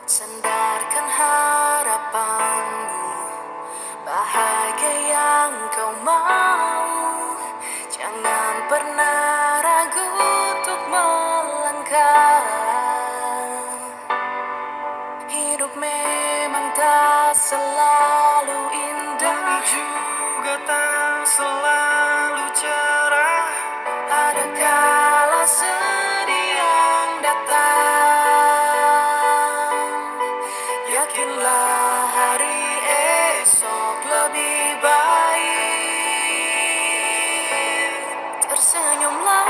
Sandarkan harapanmu, bahagia yang kau mau. Jangan pernah ragu untuk melangkah. Hidup memang tak selalu indah, langit juga tak selalu cerah. Ada kala sedih yang datang. Yakinlah hari esok lebih baik. Tersenyumlah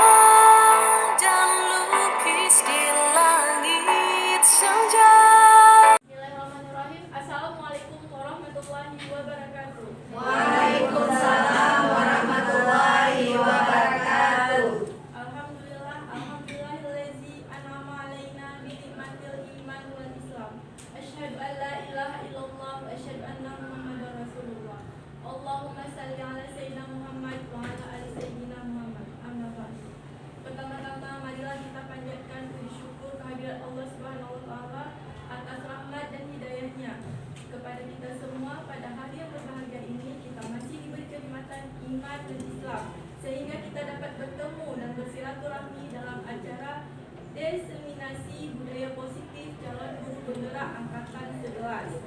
dan lukis di langit senja. Bismillahirrahmanirrahim. Assalamualaikum warahmatullahi wabarakatuh. Waalaikumsalam warahmatullahi wabarakatuh. Alhamdulillahillazi an'ama alaina bi ni'matil iman wal islam. Asyhadu an la ilaha illallah wa asyhadu anna Muhammadar Rasulullah. Allahumma shalli ala sayyidina Muhammad wa ala ali sayyidina Muhammad. Amma ba'du. Pertama-tama marilah kita panjatkan puji syukur kehadirat Allah Subhanahu wa taala atas rahmat dan hidayahnya kepada kita semua. Pada hari yang berbahagia ini kita masih diberi kenikmatan iman dan Islam, sehingga kita dapat bertemu dan bersilaturahmi dalam acara diseminasi budaya positif calon guru penggerak angkatan 11.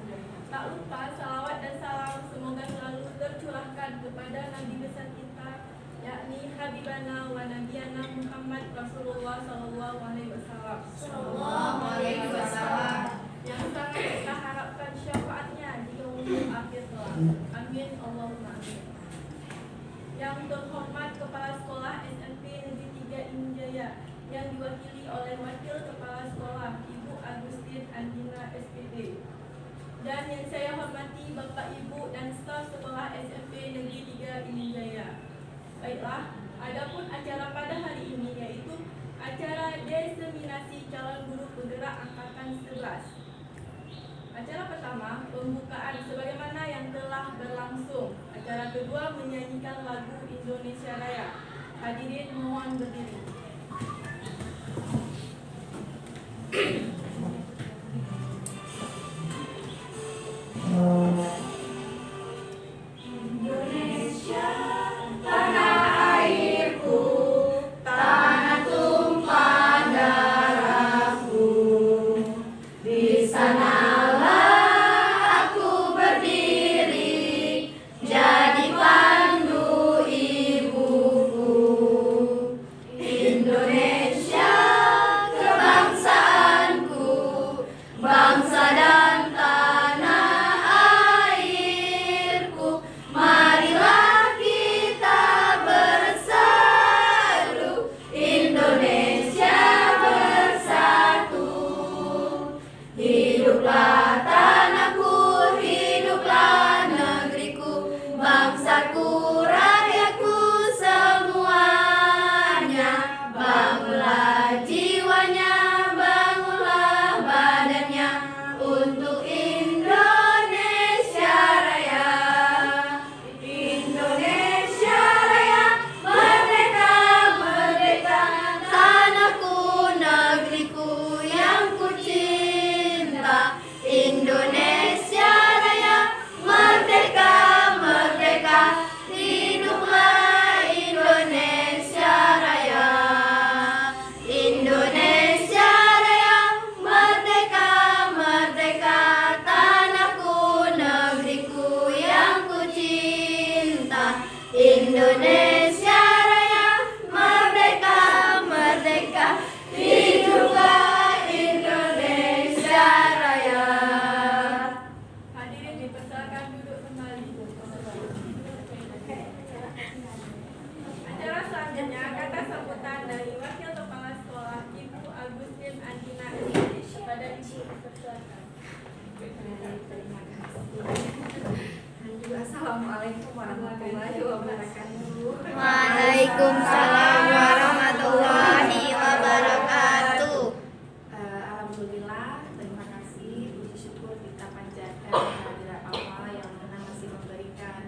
Tak lupa salawat dan salam semoga selalu tercurahkan kepada Nabi besar kita, yakni Habibana wa Nabiyana Muhammad Rasulullah Sallallahu Alaihi Wasallam. Sallallahu alaihi wasallam. Yang sangat kita harapkan syafaatnya di umur akhir kelak. Amin Allahumma amin. Yang terhormat Kepala Sekolah SMP Negeri 3 Inung Jaya yang diwakili oleh Wakil Kepala Sekolah Ibu Agustin Andina SPD, dan yang saya hormati Bapak Ibu dan staf Sekolah SMP Negeri 3 Inung Jaya. Baiklah, adapun acara pada hari ini yaitu acara diseminasi calon guru penggerak angkatan 11. Acara pertama, pembukaan sebagaimana yang telah berlangsung. Acara kedua, menyanyikan lagu Indonesia Raya. Hadirin mohon berdiri. Indonesia, tanah airku, tanah tumpah darahku. Di sanalah aku berdiri, jadi pandu ibuku. Indonesia, kebangsaanku, bangsa dan tanah airku. Marilah kita bersatu, Indonesia bersatu. Hiduplah tanahku, hiduplah negeriku, bangsaku, rakyatku semuanya. Bangunlah jiwanya, bangunlah badannya untuk Indonesia Raya. Indonesia Raya, merdeka, merdeka, tanahku, negeriku yang ku cinta. Indonesia Raya, merdeka, merdeka, hiduplah Indonesia Raya. Indonesia Raya, merdeka, merdeka, tanahku, negeriku yang ku cinta. Indonesia Raya, merdeka, merdeka, hiduplah Indonesia Raya. Hadirin dipersilakan duduk kembali. Acara selanjutnya kata sambutan dari Wakil Kepala Sekolah Ibu Agustin Andina SPD kepada Ibu dipersilakan. Assalamualaikum warahmatullahi wabarakatuh. Waalaikumsalam warahmatullahi wabarakatuh. Alhamdulillah, terima kasih, puji syukur kita panjatkan kehadirat Allah yang mana masih memberikan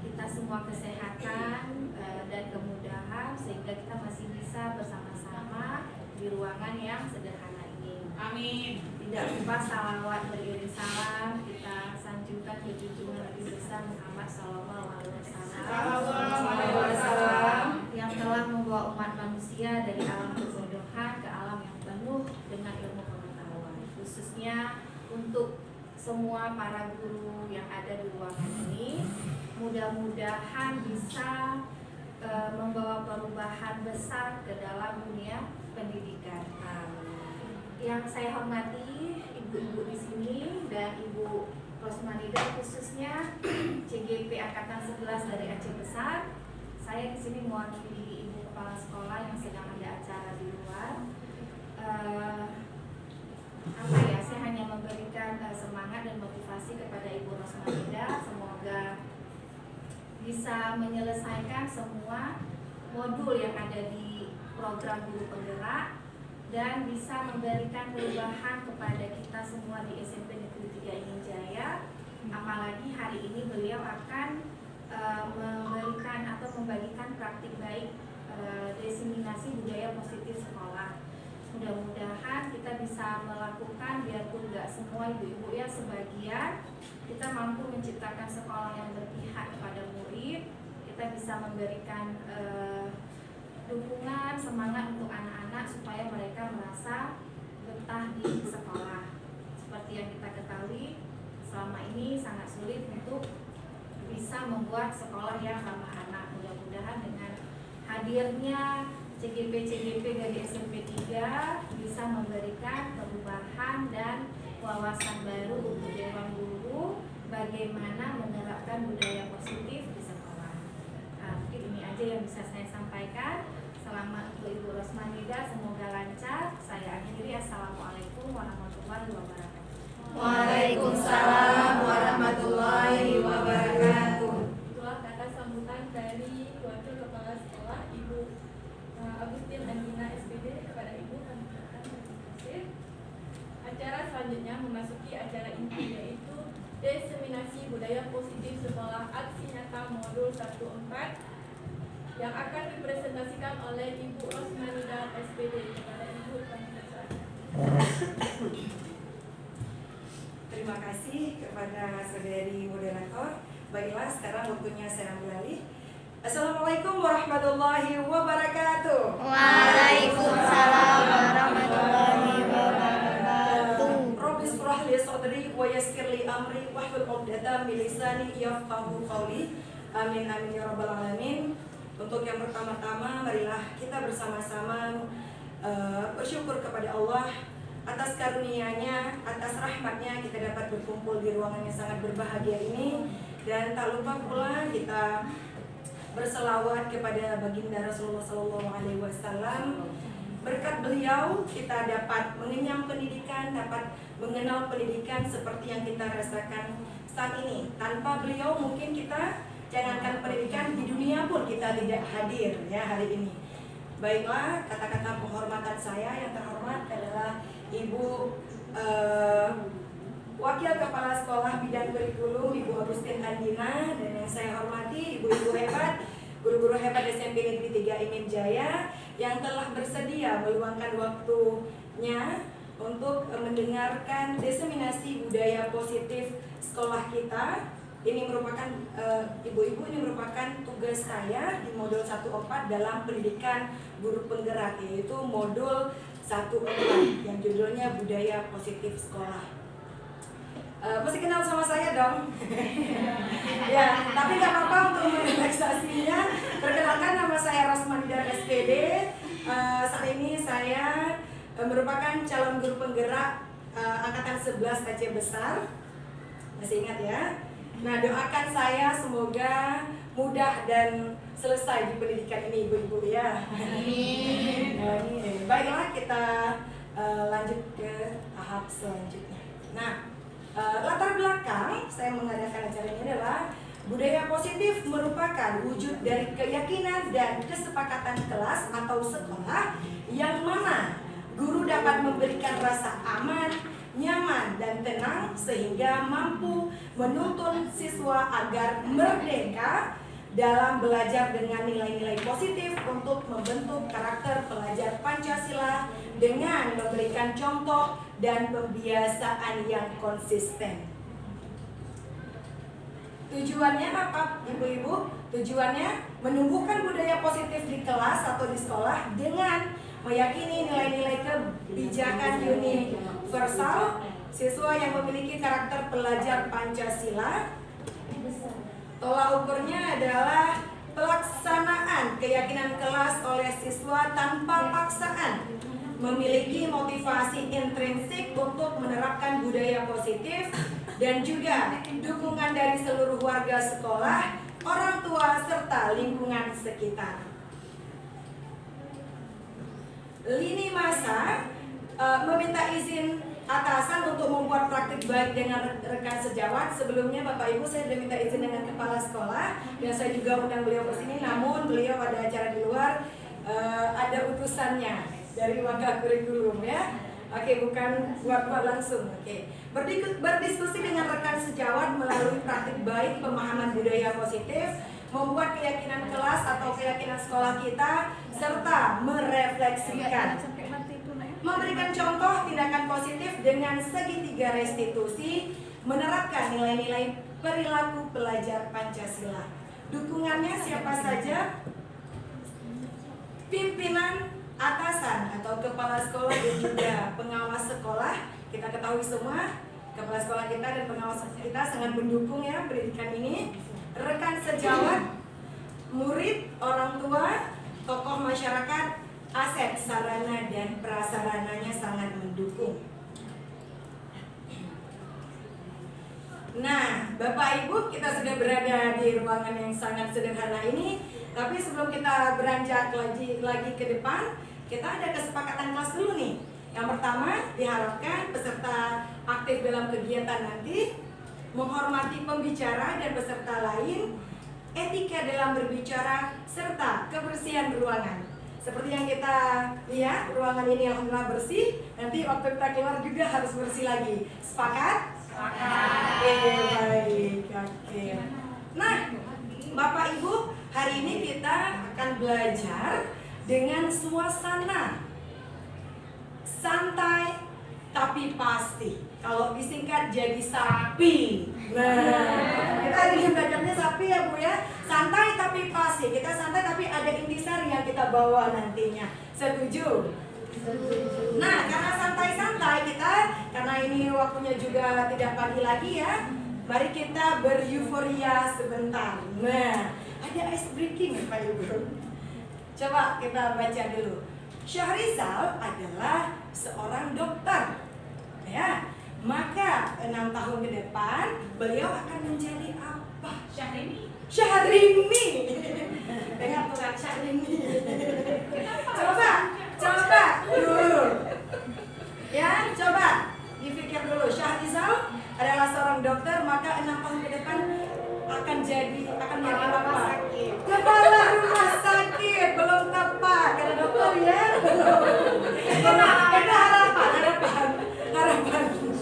kita semua kesehatan dan kemudahan sehingga kita masih bisa bersama-sama di ruangan yang sederhana ini. Amin. Di Tidak lupa salawat beriring salam kita sanjungkan ke junjungan Nabi besar Muhammad Sallallahu Alaihi Wasallam yang telah membawa umat manusia dari alam kebodohan ke alam yang penuh dengan ilmu pengetahuan. Khususnya untuk semua para guru yang ada di ruangan ini, mudah-mudahan bisa membawa perubahan besar ke dalam dunia pendidikan. Yang saya hormati ibu-ibu di sini dan Ibu Rosmanida, khususnya CGP Angkatan 11 dari Aceh Besar. Saya di sini mewakili Ibu Kepala Sekolah yang sedang ada acara di luar. Saya hanya memberikan semangat dan motivasi kepada Ibu Rosmanida. Semoga bisa menyelesaikan semua modul yang ada di program guru penggerak dan bisa memberikan perubahan kepada kita semua di SMP Negeri 3 Ingen Jaya. Apalagi hari ini beliau akan memberikan atau membagikan praktik baik diseminasi budaya positif sekolah. Mudah-mudahan kita bisa melakukan, biarpun nggak semua ibu-ibu ya, sebagian kita mampu menciptakan sekolah yang berpihak kepada murid. Kita bisa memberikan dukungan, semangat untuk anak-anak supaya mereka merasa betah di sekolah. Seperti yang kita ketahui, selama ini sangat sulit untuk bisa membuat sekolah yang ramah anak. Mudah-mudahan dengan hadirnya CGP dari SMP 3 bisa memberikan perubahan dan wawasan baru untuk dewan guru bagaimana menerapkan budaya positif di sekolah. Mungkin ini aja yang bisa saya sampaikan. Selamat untuk Ibu Rosmanida, semoga lancar. Saya akhiri. Assalamualaikum warahmatullahi wabarakatuh. Waalaikumsalam warahmatullahi wabarakatuh. Itulah kata sambutan dari Wakil Kepala Sekolah Ibu Agustin Andina SPD kepada Ibu. Kami ucapkan terima kasih. Acara selanjutnya memasuki acara inti, yaitu diseminasi budaya positif sekolah aksi nyata modul 1-4 yang akan dipresentasikan oleh Ibu Rosmanida SPD. Kepada Ibu, kami persilakan. Terima kasih kepada saudari moderator. Baiklah, sekarang waktunya saya ambil alih. Assalamualaikum warahmatullahi wabarakatuh. Waalaikumsalam warahmatullahi wabarakatuh. Rabbi shrah li sadri wa yassir li amri wahlul 'uqdatam min lisani yafqahu qawli. Amin amin ya rabbal alamin. Untuk yang pertama-tama, marilah kita bersama-sama bersyukur kepada Allah atas karunia-Nya, atas rahmat-Nya kita dapat berkumpul di ruangan yang sangat berbahagia ini. Dan tak lupa pula kita berselawat kepada baginda Rasulullah SAW. Berkat beliau kita dapat mengenyam pendidikan, dapat mengenal pendidikan seperti yang kita rasakan saat ini. Tanpa beliau mungkin kita, jangankan pendidikan, di dunia pun kita tidak hadir ya hari ini. Baiklah, kata-kata penghormatan saya yang terhormat adalah Ibu Wakil Kepala Sekolah Bidang Kurikulum Ibu Agustin Andina, dan yang saya hormati ibu-ibu hebat, guru-guru hebat SMP Negeri 3 Ingen Jaya yang telah bersedia meluangkan waktunya untuk mendengarkan diseminasi budaya positif sekolah kita. Ini merupakan ibu-ibu, ini merupakan tugas saya di modul 1-4 dalam pendidikan guru penggerak, yaitu modul 1-4 yang judulnya budaya positif sekolah. Masih kenal sama saya dong? Ya, tapi gak apa-apa untuk merelaksasinya. Perkenalkan, nama saya Rosmanida SPD. Saat ini saya merupakan calon guru penggerak Angkatan 11 Aceh Besar. Masih ingat ya? Nah, doakan saya semoga mudah dan selesai di pendidikan ini, ibu-ibu ya. Amin. Baiklah, kita lanjut ke tahap selanjutnya. Nah, latar belakang saya mengadakan acara ini adalah budaya positif merupakan wujud dari keyakinan dan kesepakatan kelas atau sekolah yang mana guru dapat memberikan rasa aman, nyaman dan tenang sehingga mampu menuntun siswa agar merdeka dalam belajar dengan nilai-nilai positif untuk membentuk karakter pelajar Pancasila dengan memberikan contoh dan pembiasaan yang konsisten. Tujuannya apa, Ibu-ibu? Tujuannya menumbuhkan budaya positif di kelas atau di sekolah dengan meyakini nilai-nilai kebijakan universal. Siswa yang memiliki karakter pelajar Pancasila, tolak ukurnya adalah pelaksanaan keyakinan kelas oleh siswa tanpa paksaan, memiliki motivasi intrinsik untuk menerapkan budaya positif, dan juga dukungan dari seluruh warga sekolah, orang tua, serta lingkungan sekitar. Lini masa meminta izin atasan untuk membuat praktik baik dengan rekan sejawat. Sebelumnya Bapak Ibu, saya sudah minta izin dengan kepala sekolah dan saya juga undang beliau ke sini, namun beliau ada acara di luar, ada utusannya dari wakil kurikulum ya. Oke, bukan buat langsung. Oke. Berdiskusi dengan rekan sejawat melalui praktik baik, pemahaman budaya positif, membuat keyakinan kelas atau keyakinan sekolah kita, serta merefleksikan. Memberikan contoh tindakan positif dengan segitiga restitusi, menerapkan nilai-nilai perilaku pelajar Pancasila. Dukungannya siapa saja? Pimpinan, atasan atau kepala sekolah dan juga pengawas sekolah. Kita ketahui semua kepala sekolah kita dan pengawas kita sangat mendukung ya pendidikan ini. Rekan sejawat, murid, orang tua, tokoh masyarakat, aset, sarana dan prasarananya sangat mendukung. Nah, Bapak Ibu, kita sudah berada di ruangan yang sangat sederhana ini. Tapi sebelum kita beranjak lagi ke depan, kita ada kesepakatan kelas dulu nih. Yang pertama, diharapkan peserta aktif dalam kegiatan nanti menghormati pembicara dan peserta lain, etika dalam berbicara, serta kebersihan ruangan. Seperti yang kita lihat, ruangan ini alhamdulillah bersih. Nanti waktu kita keluar juga harus bersih lagi. Sepakat? Sepakat. Oke, baik. Oke. Nah, Bapak Ibu, hari ini kita akan belajar dengan suasana santai tapi pasti. Kalau disingkat jadi sapi. Nah, kita ingin belajarnya sapi ya Bu ya. Santai tapi pasti. Kita santai tapi ada intisari yang kita bawa nantinya. Setuju? Nah, karena santai-santai kita, karena ini waktunya juga tidak pagi lagi ya, mari kita beryuforia sebentar. Nah, ada ice breaking Pak Ibu. Coba kita baca dulu. Syahrizal adalah seorang dokter, ya. Maka 6 tahun ke depan beliau akan menjadi apa? Syahrini. Dengar tuh kan Syahrini. Coba dulu. Ya, coba dipikir dulu. Syahrizal adalah seorang dokter, maka 6 tahun ke depan akan jadi apa? Kepala rumah sakit. Belum tepat karena dokter ya. Kita harapan.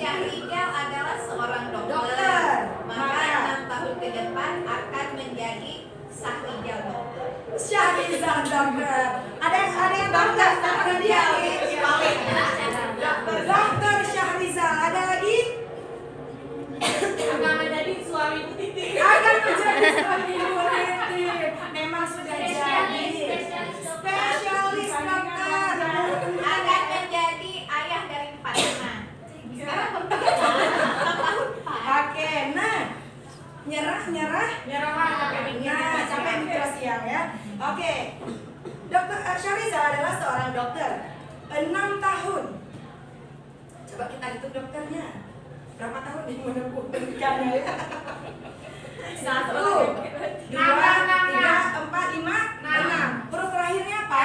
Syahrizal adalah seorang dokter, maka 6 tahun ke depan akan menjadi Syahrizal dokter. Syahrizal dokter. Ada yang dokter sama dia. Dokter Syahrizal. Ada lagi? Akan menjadi suami Bu Titi. Akan menjadi suami Bu Titi. Memang sudah jadi spesialis dokter. Akan menjadi ayah dari 4 anak. Sekarang Oke, nah nyerah. Nah, sampai mikir siang ya. Oke, Dokter Syahrizal adalah seorang dokter 6 tahun. Coba kita hitung dokternya. Berapa tahun dia menempuh pendidikannya ya? 1, 2, 3, 4, 5, 6. Huruf terakhirnya apa?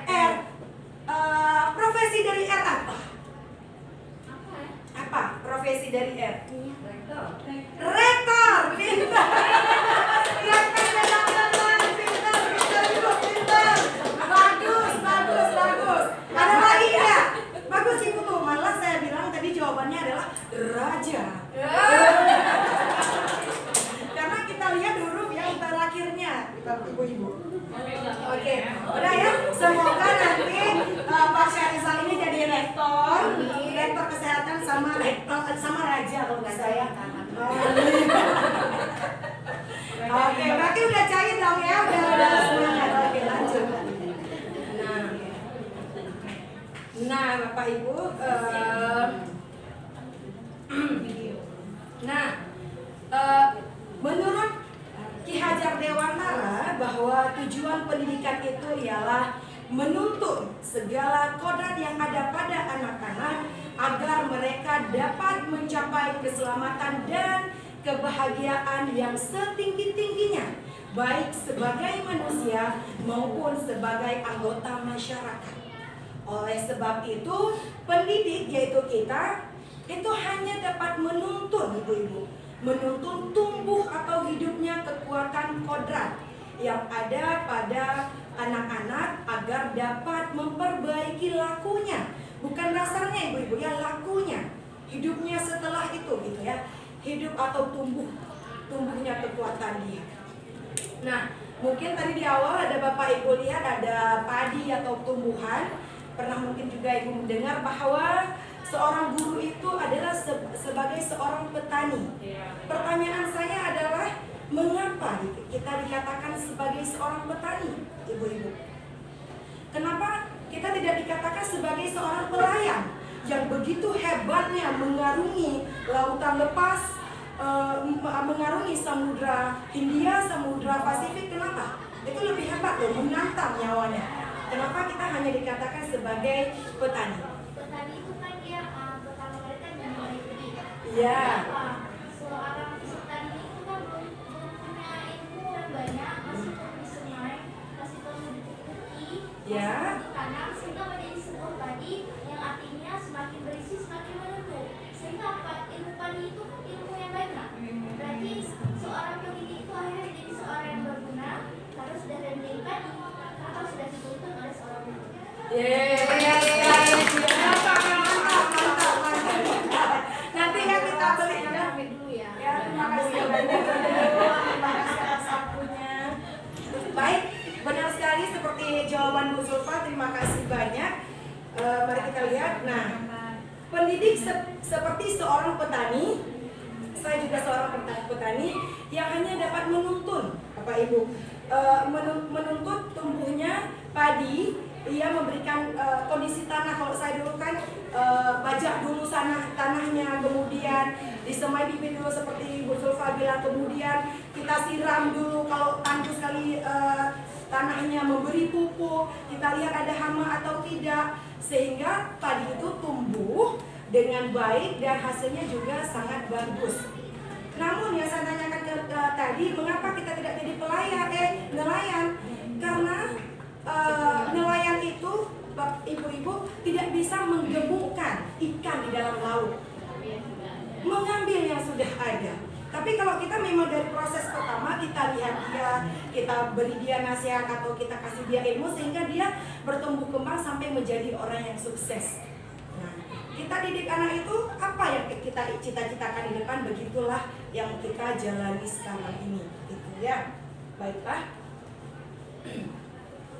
R. Profesi dari R apa? Apa? Profesi dari R? Rektor. Pintar. Rektor teman-teman. Pintar Ibu, pintar. Bagus. Ada lagi nggak? Bagus Ibu tuh. Malah saya bilang tadi jawabannya adalah raja. Karena kita lihat huruf yang terakhirnya. ibu-ibu. Oke, udah ya. Semoga nanti Pak Syarizal ini jadi rektor kesehatan sama raja kalau nggak saya. Oke, berarti udah cair dong ya, udah semangat. Oke, lanjut. Nah, Bapak Ibu, menurut Ki Hajar Dewantara bahwa tujuan pendidikan itu ialah menuntun segala kodrat yang ada pada anak-anak agar mereka dapat mencapai keselamatan dan kebahagiaan yang setinggi-tingginya, baik sebagai manusia maupun sebagai anggota masyarakat. Oleh sebab itu, pendidik yaitu kita itu hanya dapat menuntun ibu-ibu, menuntun tumbuh atau hidupnya kekuatan kodrat yang ada pada anak-anak agar dapat memperbaiki lakunya, bukan dasarnya ibu-ibu ya, lakunya, hidupnya setelah itu gitu ya, hidup atau tumbuhnya kekuatan dia. Nah, mungkin tadi di awal ada Bapak Ibu lihat ada padi atau tumbuhan. Pernah mungkin juga ibu mendengar bahwa seorang guru itu adalah sebagai seorang petani. Pertanyaan saya adalah, mengapa kita dikatakan sebagai seorang petani, ibu-ibu? Kenapa kita tidak dikatakan sebagai seorang pelayan yang begitu hebatnya mengarungi lautan lepas, mengarungi samudra Hindia, samudra Pasifik? Kenapa? Itu lebih hebat loh, menantang nyawanya. Kenapa kita hanya dikatakan sebagai petani? Petani itu kan dia pertama kali kan memulai benih. Iya. Seorang petani itu kan belum punya ilmu yang banyak, masih di sungai, masih perlu dipupuk, Ya. ditanam sehingga menjadi sebuah padi yang artinya semakin berisi semakin menutup. Sehingga apa? Ilmu padi itu kan ilmu yang banyak. Berarti seorang pendidik itu akhirnya menjadi seorang yang berguna kalau sudah menjadi padi, atau sudah dituntun oleh seorang pendidik. Mantap. Nanti ya kita beli ya. Ya, terima kasih banyak. Terima kasih atas waktunya. Baik, benar sekali seperti jawaban Bu Zulfa. Terima kasih banyak. Mari kita lihat. Nah, pendidik seperti seorang petani. Saya juga seorang petani yang hanya dapat menuntun, Bapak Ibu, menuntut tumbuhnya padi. Ia memberikan kondisi tanah. Kalau saya dulu kan bajak dulu tanahnya, kemudian disemai bibit dulu seperti Bu Zulfa bilang, kemudian kita siram dulu kalau tandus sekali tanahnya, memberi pupuk, kita lihat ada hama atau tidak, sehingga padi itu tumbuh dengan baik dan hasilnya juga sangat bagus. Namun yang saya tanyakan tadi, mengapa kita tidak jadi nelayan? Karena nelayan itu, ibu-ibu, tidak bisa menggemukkan ikan di dalam laut, mengambil yang sudah ada. Tapi kalau kita memang dari proses pertama, kita lihat dia, kita beri dia nasihat atau kita kasih dia ilmu sehingga dia bertumbuh kembang sampai menjadi orang yang sukses. Nah, kita didik anak itu apa yang kita cita-citakan di depan, begitulah yang kita jalani sekarang ini, gitu ya. Baiklah.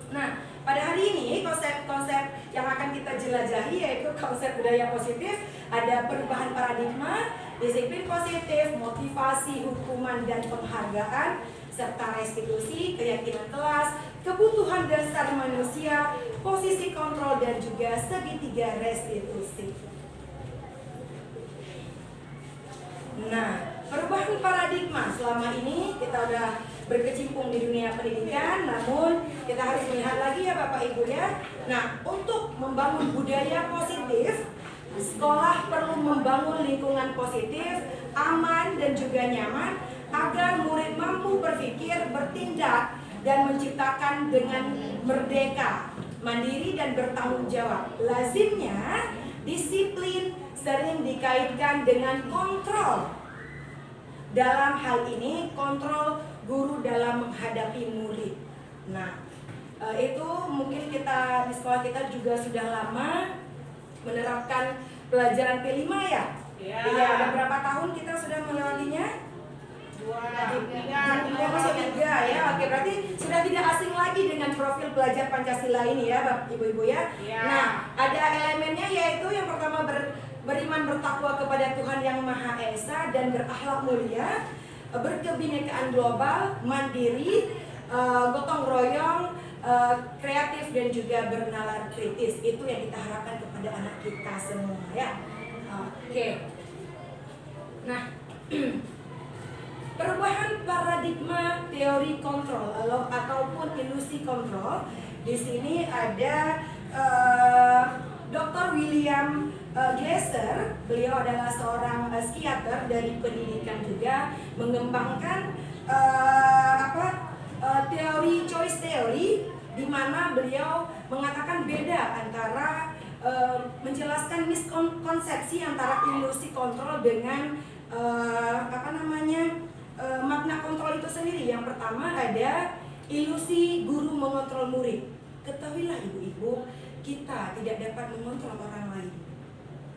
Nah, pada hari ini konsep-konsep yang akan kita jelajahi yaitu konsep budaya positif. Ada perubahan paradigma, disiplin positif, motivasi, hukuman dan penghargaan, serta restitusi, keyakinan kelas, kebutuhan dasar manusia, posisi kontrol dan juga segitiga restitusi. Nah, perubahan paradigma selama ini kita udah berkecimpung di dunia pendidikan, namun kita harus melihat lagi ya Bapak Ibu ya. Nah, untuk membangun budaya positif, sekolah perlu membangun lingkungan positif, aman dan juga nyaman agar murid mampu berpikir, bertindak dan menciptakan dengan merdeka, mandiri dan bertanggung jawab. Lazimnya disiplin sering dikaitkan dengan kontrol. Dalam hal ini kontrol guru dalam menghadapi murid. Nah, itu mungkin kita di sekolah kita juga sudah lama menerapkan pelajaran P5 ya. Iya, ada berapa tahun kita sudah melewatinya? Yang masuk 3 ya. Oke, berarti sudah tidak asing lagi dengan profil pelajar Pancasila ini ya, Bapak Ibu-ibu ya. Nah, ada elemennya yaitu yang pertama beriman bertakwa kepada Tuhan Yang Maha Esa dan berakhlak mulia, berkebinekaan global, mandiri, gotong royong, kreatif dan juga bernalar kritis. Itu yang kita harapkan kepada anak kita semua ya. Oke. Nah, perubahan paradigma teori kontrol ataupun ilusi kontrol. Di sini ada Dr. William Glasser. Beliau adalah seorang psikiater dari pendidikan juga, mengembangkan teori choice theory, di mana beliau mengatakan beda antara menjelaskan miskonsepsi antara ilusi kontrol dengan makna kontrol itu sendiri. Yang pertama ada ilusi guru mengontrol murid. Ketahuilah ibu-ibu, kita tidak dapat mengontrol orang lain.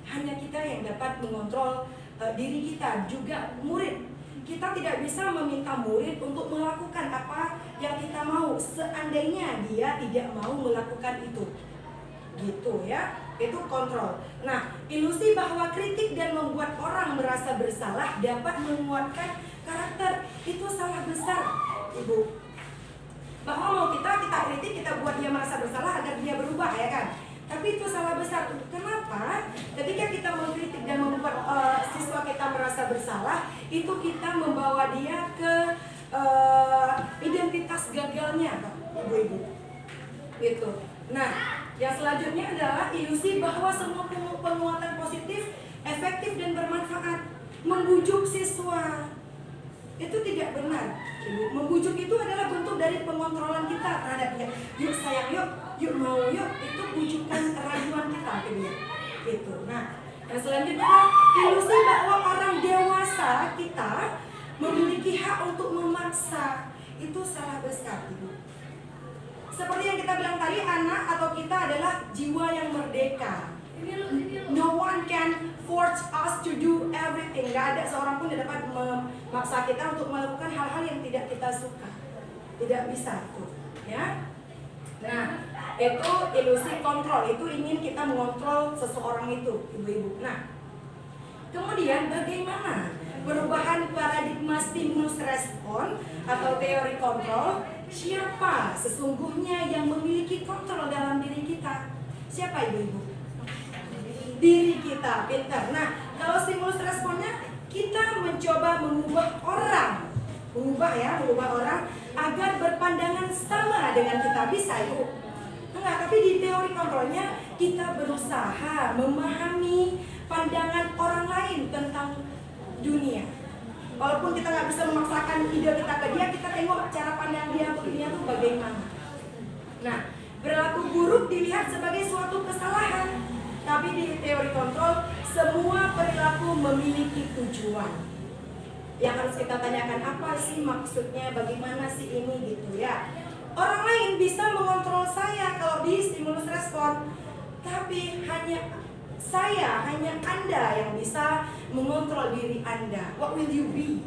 Hanya kita yang dapat mengontrol diri kita, juga murid. Kita tidak bisa meminta murid untuk melakukan apa yang kita mau seandainya dia tidak mau melakukan itu. Gitu ya, itu kontrol. Nah, ilusi bahwa kritik dan membuat orang merasa bersalah dapat menguatkan karakter, itu salah besar, Ibu. Bahwa mau kita kritik, kita buat dia merasa bersalah agar dia berubah, ya kan? Tapi itu salah besar. Kenapa? Ketika kita mengkritik dan membuat siswa kita merasa bersalah, itu kita membawa dia ke identitas gagalnya, Ibu-ibu. Gitu. Nah, yang selanjutnya adalah ilusi bahwa semua penguatan positif, efektif dan bermanfaat. Membujuk siswa itu tidak benar, Ibu. Membujuk itu adalah bentuk dari pengontrolan kita terhadap dia. Yuk sayang, yuk mau, yuk. Itu bujukan keraguan kita, Ibu. Gitu. Nah, yang selanjutnya ilusi bahwa orang dewasa kita memiliki hak untuk memaksa. Itu salah besar, Ibu. Seperti yang kita bilang tadi, anak atau kita adalah jiwa yang merdeka. No one can force us to do everything. Gak ada seorang pun yang dapat memaksa kita untuk melakukan hal-hal yang tidak kita suka. Tidak bisa tuh, ya. Nah, itu ilusi kontrol. Itu ingin kita mengontrol seseorang itu, ibu-ibu. Nah, kemudian bagaimana perubahan paradigma stimulus respon atau teori kontrol? Siapa sesungguhnya yang memiliki kontrol dalam diri kita? Siapa, ibu-ibu? Diri kita, pintar. Nah, kalau stimulus responnya, kita mencoba mengubah orang, mengubah orang agar berpandangan sama dengan kita. Bisa, Ibu? Enggak, tapi di teori kontrolnya kita berusaha memahami pandangan orang lain tentang dunia. Walaupun kita nggak bisa memaksakan ide kita ke dia, kita tengok cara pandang dia untuk dunia itu bagaimana. Nah, perilaku buruk dilihat sebagai suatu kesalahan. Tapi di teori kontrol, semua perilaku memiliki tujuan. Yang harus kita tanyakan, apa sih maksudnya, bagaimana sih ini gitu ya. Orang lain bisa mengontrol saya kalau di stimulus respon, tapi hanya Anda yang bisa mengontrol diri Anda. What will you be?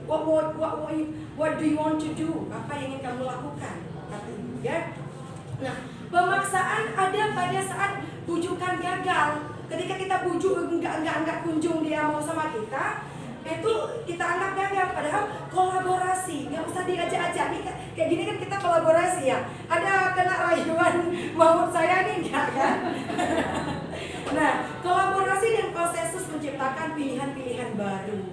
What do you want to do? Apa yang ingin kamu lakukan? Ya. Nah, pemaksaan ada pada saat bujukan gagal. Ketika kita bujuk enggak kunjung dia mau sama kita, itu kita anggap gagal. Padahal kolaborasi, nggak usah diajak-ajak. Nih kayak gini kan kita kolaborasi ya. Ada kena rayuan maut saya nih enggak kan? Nah, kolaborasi dan konsensus menciptakan pilihan-pilihan baru.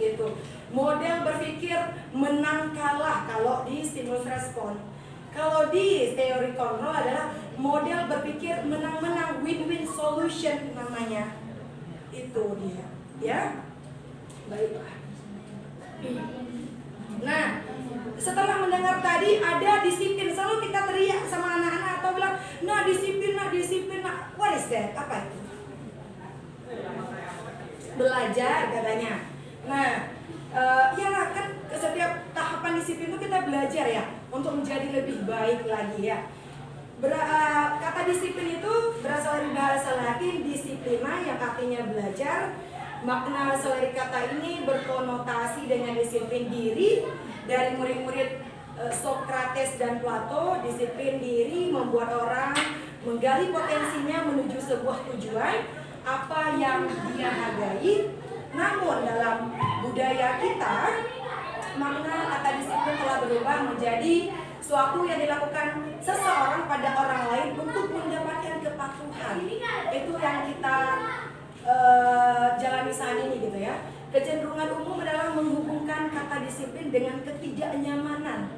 Gitu. Model berpikir menang kalah kalau di stimulus respon. Kalau di teori kontrol adalah model berpikir menang-menang, win-win solution namanya. Itu dia, ya. Baiklah. Nah, setelah mendengar tadi ada disiplin, selalu kita teriak sama anak-anak atau bilang, nah disiplin, nah. What is that? Apa itu? Belajar katanya. Nah, ya kan setiap tahapan disiplin itu kita belajar ya untuk menjadi lebih baik lagi ya. Kata disiplin itu berasal dari bahasa Latin disiplina yang artinya belajar. Makna selari kata ini berkonotasi dengan disiplin diri dari murid-murid Sokrates dan Plato. Disiplin diri membuat orang menggali potensinya menuju sebuah tujuan apa yang dia hargai. Namun dalam budaya kita, makna kata disiplin telah berubah menjadi suatu yang dilakukan seseorang pada orang lain untuk mendapatkan kepatuhan. Itu yang kita jalani saat ini gitu ya. Kecenderungan umum adalah menghubungkan kata disiplin dengan ketidaknyamanan,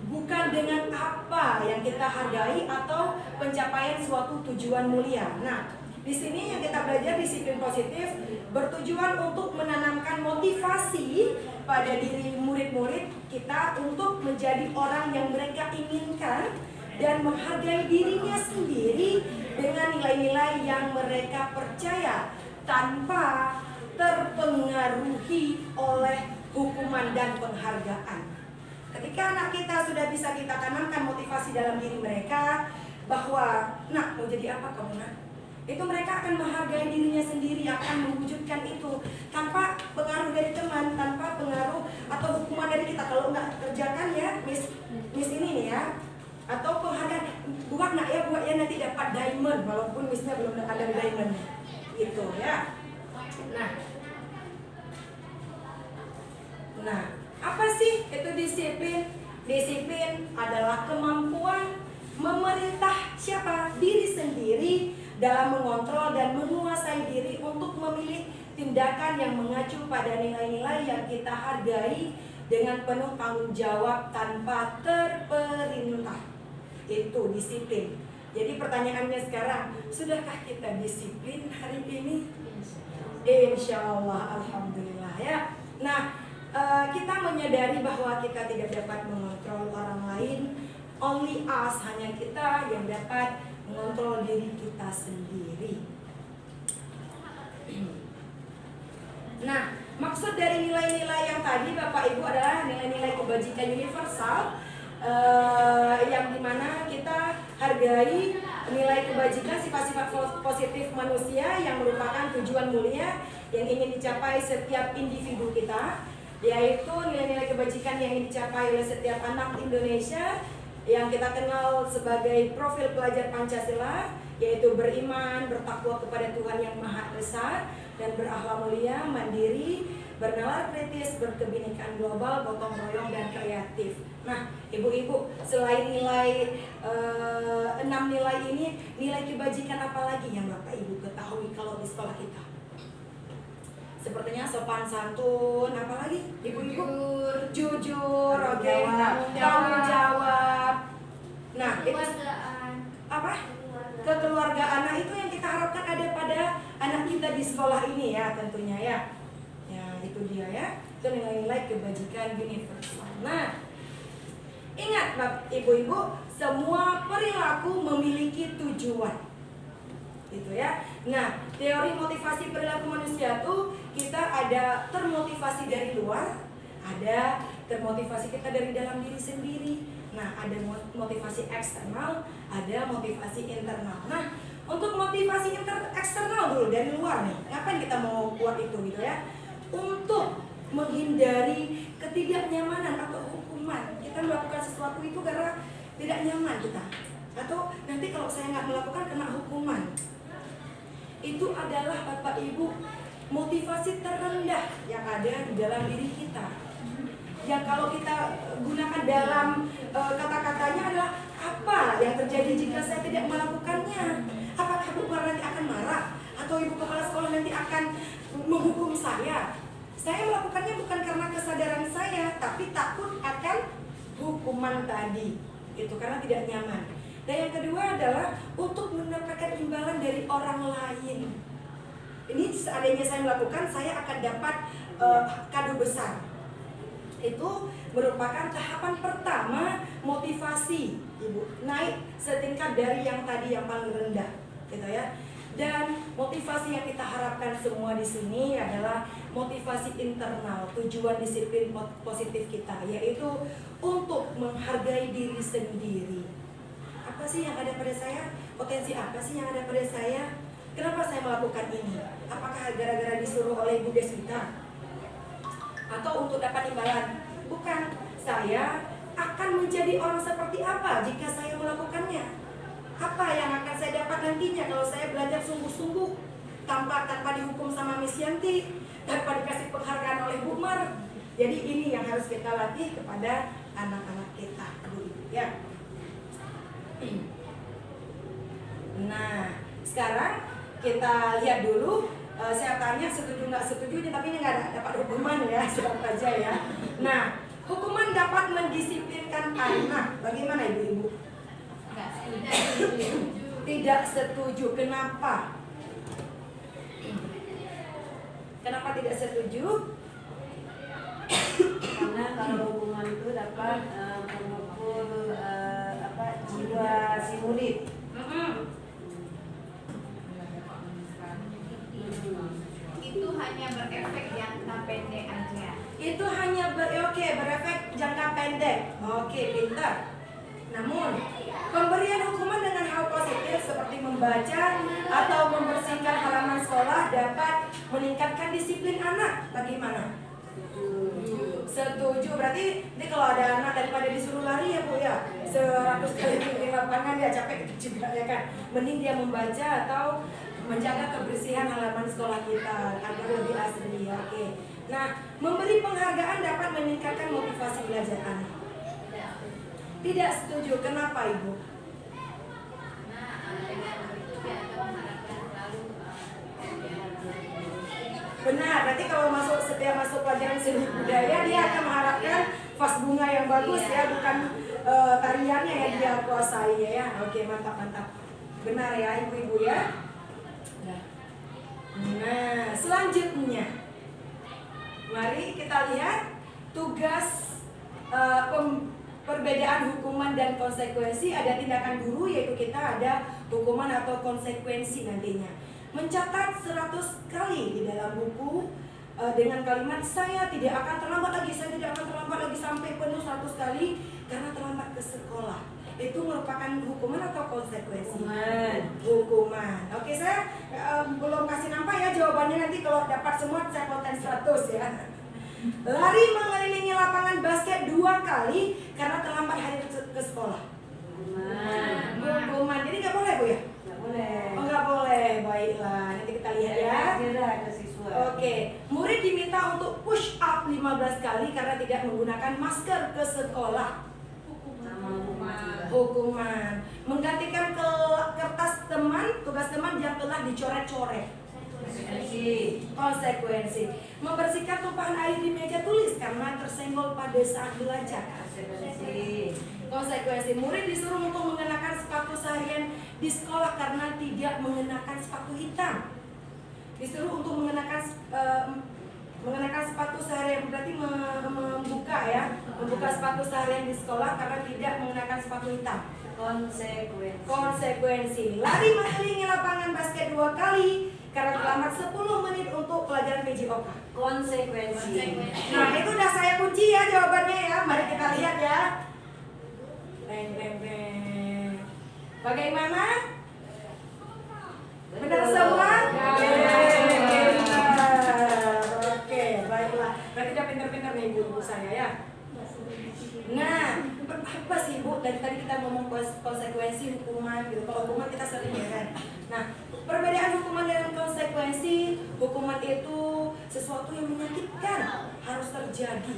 bukan dengan apa yang kita hargai atau pencapaian suatu tujuan mulia. Nah, di sini yang kita belajar disiplin positif bertujuan untuk menanamkan motivasi pada diri murid-murid kita untuk menjadi orang yang mereka inginkan dan menghargai dirinya sendiri dengan nilai-nilai yang mereka percaya tanpa terpengaruhi oleh hukuman dan penghargaan. Ketika anak kita sudah bisa kita tanamkan motivasi dalam diri mereka bahwa, nak, mau jadi apa kamu, nak? Itu mereka akan menghargai dirinya sendiri, akan mewujudkan itu tanpa pengaruh dari teman, tanpa pengaruh atau hukuman dari kita. Kalau nggak kerjakan ya, miss ini nih ya, atau penghargaan, buat nak ya, buat ya nanti dapat diamond, walaupun missnya belum ada diamond, gitu ya. Nah, apa sih itu disiplin? Disiplin adalah kemampuan memerintah siapa? Diri sendiri dalam mengontrol dan menguasai diri untuk memilih tindakan yang mengacu pada nilai-nilai yang kita hargai dengan penuh tanggung jawab tanpa terperintah. Itu disiplin. Jadi pertanyaannya sekarang, sudahkah kita disiplin hari ini? Insya Allah, alhamdulillah ya. Nah, kita menyadari bahwa kita tidak dapat mengontrol orang lain. Only us, hanya kita yang dapat mengontrol diri kita sendiri. Nah, maksud dari nilai-nilai yang tadi Bapak Ibu adalah nilai-nilai kebajikan universal, yang dimana kita hargai nilai kebajikan, sifat-sifat positif manusia yang merupakan tujuan mulia yang ingin dicapai setiap individu kita, yaitu nilai-nilai kebajikan yang ingin dicapai oleh setiap anak Indonesia yang kita kenal sebagai profil pelajar Pancasila, yaitu beriman, bertakwa kepada Tuhan yang Maha Esa, dan berakhlak mulia, mandiri, bernalar kritis, berkebinekaan global, gotong royong, dan kreatif. Nah, ibu-ibu, selain nilai 6 nilai ini, nilai kebajikan apa lagi yang Bapak Ibu ketahui kalau di sekolah kita? Sepertinya sopan santun, apa lagi? Ibu-ibu? Jujur, oke. Tanggung jawab. Nah, itu Kekeluargaan. apa? Kekeluargaan. Nah, itu yang kita harapkan ada pada anak kita di sekolah ini ya, tentunya ya. Ya, itu dia ya. Itu nilai-nilai kebajikan universal. Nah, ingat ibu-ibu, semua perilaku memiliki tujuan. Gitu ya. Nah, teori motivasi perilaku manusia tuh kita ada termotivasi dari luar, ada termotivasi kita dari dalam diri sendiri. Nah, ada motivasi eksternal, ada motivasi internal. Nah, untuk motivasi eksternal dulu dari luar nih. Ngapain kita mau buat itu gitu ya? Untuk menghindari ketidaknyamanan atau hukuman. Kita melakukan sesuatu itu karena tidak nyaman kita. Atau nanti kalau saya nggak melakukan kena hukuman. Itu adalah Bapak Ibu motivasi terendah yang ada di dalam diri kita. Yang kalau kita gunakan dalam kata-katanya adalah apa yang terjadi jika saya tidak melakukannya? Apakah Bu nanti akan marah? Atau Ibu Kepala Sekolah nanti akan menghukum saya? Saya melakukannya bukan karena kesadaran saya, tapi takut akan hukuman tadi. Itu karena tidak nyaman. Dan yang kedua adalah untuk mendapatkan imbalan dari orang lain. Ini seandainya saya melakukan, saya akan dapat kado besar. Itu merupakan tahapan pertama motivasi, Ibu. Naik setingkat dari yang tadi yang paling rendah, gitu ya. Dan motivasi yang kita harapkan semua di sini adalah motivasi internal, tujuan disiplin positif kita, yaitu untuk menghargai diri sendiri. Apa sih yang ada pada saya? Potensi apa sih yang ada pada saya? Kenapa saya melakukan ini? Apakah gara-gara disuruh oleh ibu des kita? Atau untuk dapat imbalan? Bukan. Saya akan menjadi orang seperti apa jika saya melakukannya? Apa yang akan saya dapat nantinya kalau saya belajar sungguh-sungguh tanpa dihukum sama Miss Yanti, tanpa dikasih penghargaan oleh Bu Mar? Jadi ini yang harus kita latih kepada anak-anak kita dulu, ya. Nah, sekarang kita lihat dulu. Saya tanya setuju nggak setuju, tapi ini nggak dapat hukuman ya, siap aja ya. Nah, hukuman dapat mendisiplinkan anak. Bagaimana ibu-ibu? Tidak setuju. Kenapa? Kenapa tidak setuju? Karena kalau hukuman itu dapat memukul jiwa si murid. Itu hanya berefek jangka pendek aja. Itu hanya berefek jangka pendek. Oke, pintar. Namun, pemberian hukuman dengan hal positif seperti membaca atau membersihkan halaman sekolah dapat meningkatkan disiplin anak. Bagaimana? Setuju. Berarti ini kalau ada anak daripada disuruh lari ya Bu ya, 100 kali keliling lapangan dia capek gitu juga ya kan. Mending dia membaca atau menjaga kebersihan halaman sekolah kita agar lebih asri. Oke. Nah, memberi penghargaan dapat meningkatkan motivasi belajar anak. Tidak setuju. Kenapa Ibu? Benar, berarti kalau setiap masuk pelajaran seni budaya dia akan mengharapkan vas bunga yang bagus ya, bukan tariannya yang dia kuasai ya. Oke, mantap. Benar ya ibu-ibu ya. Nah, selanjutnya mari kita lihat tugas perbedaan hukuman dan konsekuensi. Ada tindakan guru, yaitu kita ada hukuman atau konsekuensi nantinya. Mencatat 100 kali di dalam buku dengan kalimat saya tidak akan terlambat lagi, saya tidak akan terlambat lagi sampai penuh 100 kali karena terlambat ke sekolah. Itu merupakan hukuman atau konsekuensi? Hukuman. Oke, saya belum kasih nampak ya jawabannya, nanti kalau dapat semua saya konten 100 ya. Lari mengelilingi lapangan basket 2 kali karena terlambat hadir ke sekolah. Hukuman. Jadi nggak boleh Bu ya? Nggak boleh. Oh nggak boleh, baiklah. Nanti kita lihat ya. Ke siswa. Oke, murid diminta untuk push up 15 kali karena tidak menggunakan masker ke sekolah. Hukuman. Menggantikan kertas teman, tugas teman yang telah dicoret-coret. Konsekuensi. Membersihkan tumpahan air di meja tulis karena tersenggol pada saat belajar. Konsekuensi. Murid disuruh untuk mengenakan sepatu seharian di sekolah karena tidak mengenakan sepatu hitam. Disuruh untuk mengenakan sepatu seharian, berarti membuka sepatu seharian di sekolah karena tidak mengenakan sepatu hitam. Konsekuensi. Lari mengelilingi lapangan basket 2 kali karena terlambat 10 menit untuk pelajaran PJOK. Konsekuensi. Nah, itu udah saya kunci ya jawabannya ya. Mari kita lihat ya. Bagaimana? Benar semua? Oke, baiklah. Berarti udah pintar-pintar nih ibu saya ya. Nah, apa sih Bu? Dari tadi kita ngomong konsekuensi hukuman gitu. Kalau hukuman kita sering ya kan. Nah, perbedaan hukuman dan konsekuensi. Hukuman itu sesuatu yang menyakitkan, harus terjadi.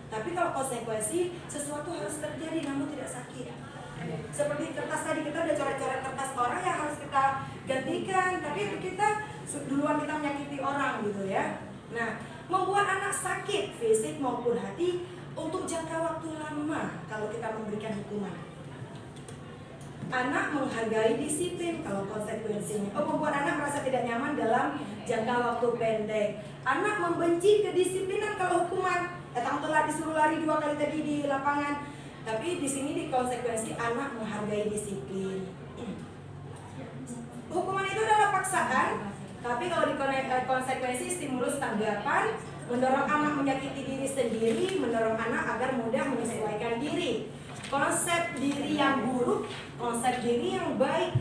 Tapi kalau konsekuensi, sesuatu harus terjadi namun tidak sakit. Seperti kertas tadi, kita udah coret-coret kertas orang yang harus kita gantikan, tapi kita duluan kita menyakiti orang gitu ya. Nah, membuat anak sakit fisik maupun hati untuk jangka waktu lama kalau kita memberikan hukuman. Anak menghargai disiplin kalau konsekuensinya. Membuat anak merasa tidak nyaman dalam jangka waktu pendek. Anak membenci kedisiplinan kalau hukuman. Datang telat disuruh lari 2 kali tadi di lapangan. Tapi di sini di konsekuensi anak menghargai disiplin. Hukuman itu adalah paksaan, tapi kalau di konsekuensi stimulus tanggapan, mendorong anak menyakiti diri sendiri, mendorong anak agar mudah menyesuaikan diri. Konsep diri yang buruk, konsep diri yang baik.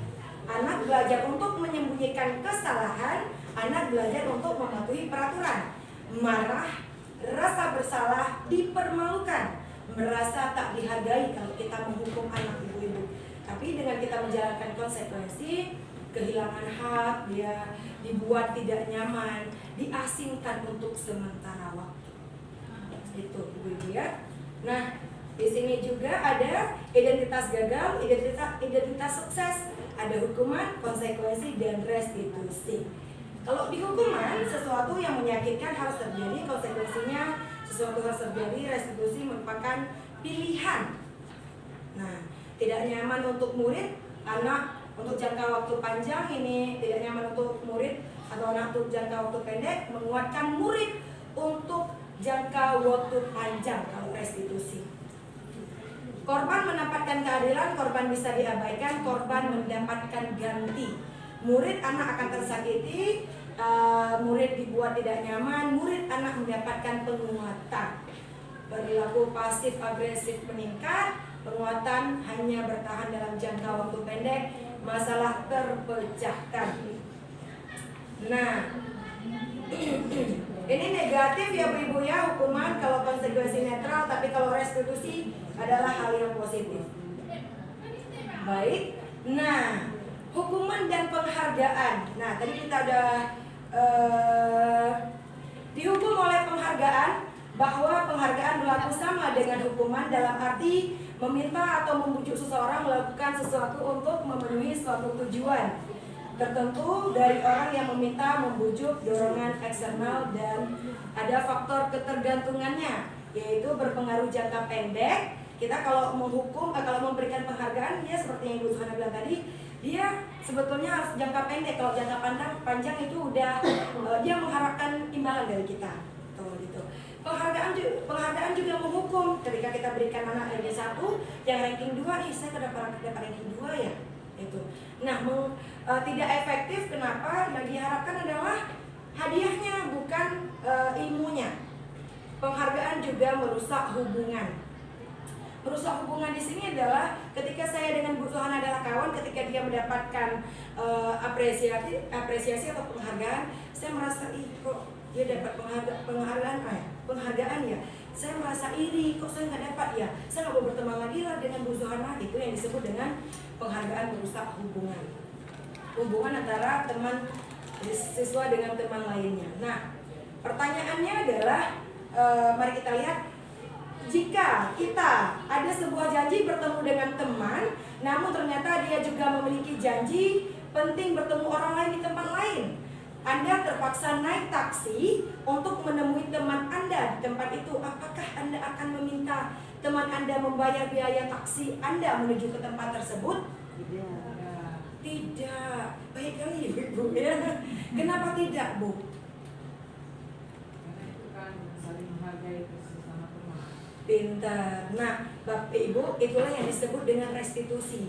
Anak belajar untuk menyembunyikan kesalahan, anak belajar untuk mematuhi peraturan. Marah, rasa bersalah, dipermalukan, merasa tak dihargai kalau kita menghukum anak ibu-ibu. Tapi dengan kita menjalankan konsekuensi, kehilangan hak, dia dibuat tidak nyaman, diasingkan untuk sementara waktu. Itu ibu-ibu ya. Nah, di sini juga ada identitas gagal, identitas sukses, ada hukuman, konsekuensi, dan restitusi. Kalau di hukuman, sesuatu yang menyakitkan harus terjadi, konsekuensinya sesuatu harus terjadi, restitusi merupakan pilihan. Nah, tidak nyaman untuk murid, anak untuk jangka waktu panjang ini tidak nyaman untuk murid atau anak untuk jangka waktu pendek, menguatkan murid untuk jangka waktu panjang kalau restitusi. Korban mendapatkan keadilan, korban bisa diabaikan, korban mendapatkan ganti. Murid anak akan tersakiti, murid dibuat tidak nyaman, murid anak mendapatkan penguatan. Perilaku pasif agresif meningkat, penguatan hanya bertahan dalam jangka waktu pendek, masalah terpecahkan. Nah, ini negatif ya Bu-ibu ya, hukuman kalau konsekuensi netral, tapi kalau restitusi adalah hal yang positif. Baik, nah hukuman dan penghargaan. Nah tadi kita udah dihukum oleh penghargaan, bahwa penghargaan berlaku sama dengan hukuman dalam arti meminta atau membujuk seseorang melakukan sesuatu untuk memenuhi suatu tujuan tertentu dari orang yang meminta, membujuk, dorongan eksternal, dan ada faktor ketergantungannya, yaitu berpengaruh jangka pendek. Kita kalau menghukum, kalau memberikan penghargaan, dia seperti yang Ibu Suhana bilang tadi, dia sebetulnya harus jangka pendek. Kalau jangka panjang itu udah dia mengharapkan imbalan dari kita. Tuh, gitu. Penghargaan juga menghukum. Ketika kita berikan anak ranking 1 yang ranking 2, saya dapat ranking 2 ya. Itu. Nah, tidak efektif. Kenapa? Yang diharapkan adalah hadiahnya, bukan ilmunya. Penghargaan juga merusak hubungan. Merusak hubungan di sini adalah ketika saya dengan Bu Suhana adalah kawan, ketika dia mendapatkan apresiasi atau penghargaan, saya merasa kok dia dapat penghargaan ya. Saya merasa iri, kok saya nggak dapat ya. Saya nggak mau berteman lagi lah dengan Bu Suhana. Itu yang disebut dengan penghargaan merusak hubungan. Hubungan antara teman siswa dengan teman lainnya. Nah, pertanyaannya adalah, mari kita lihat. Jika kita ada sebuah janji bertemu dengan teman, namun ternyata dia juga memiliki janji penting bertemu orang lain di tempat lain, Anda terpaksa naik taksi untuk menemui teman Anda di tempat itu. Apakah Anda akan meminta teman Anda membayar biaya taksi Anda menuju ke tempat tersebut? Tidak. Baik kali Ibu ya. Kenapa tidak, Bu? Karena itu kan saling menghargai sesama teman. Pintar. Nah, Bapak Ibu, itulah yang disebut dengan restitusi.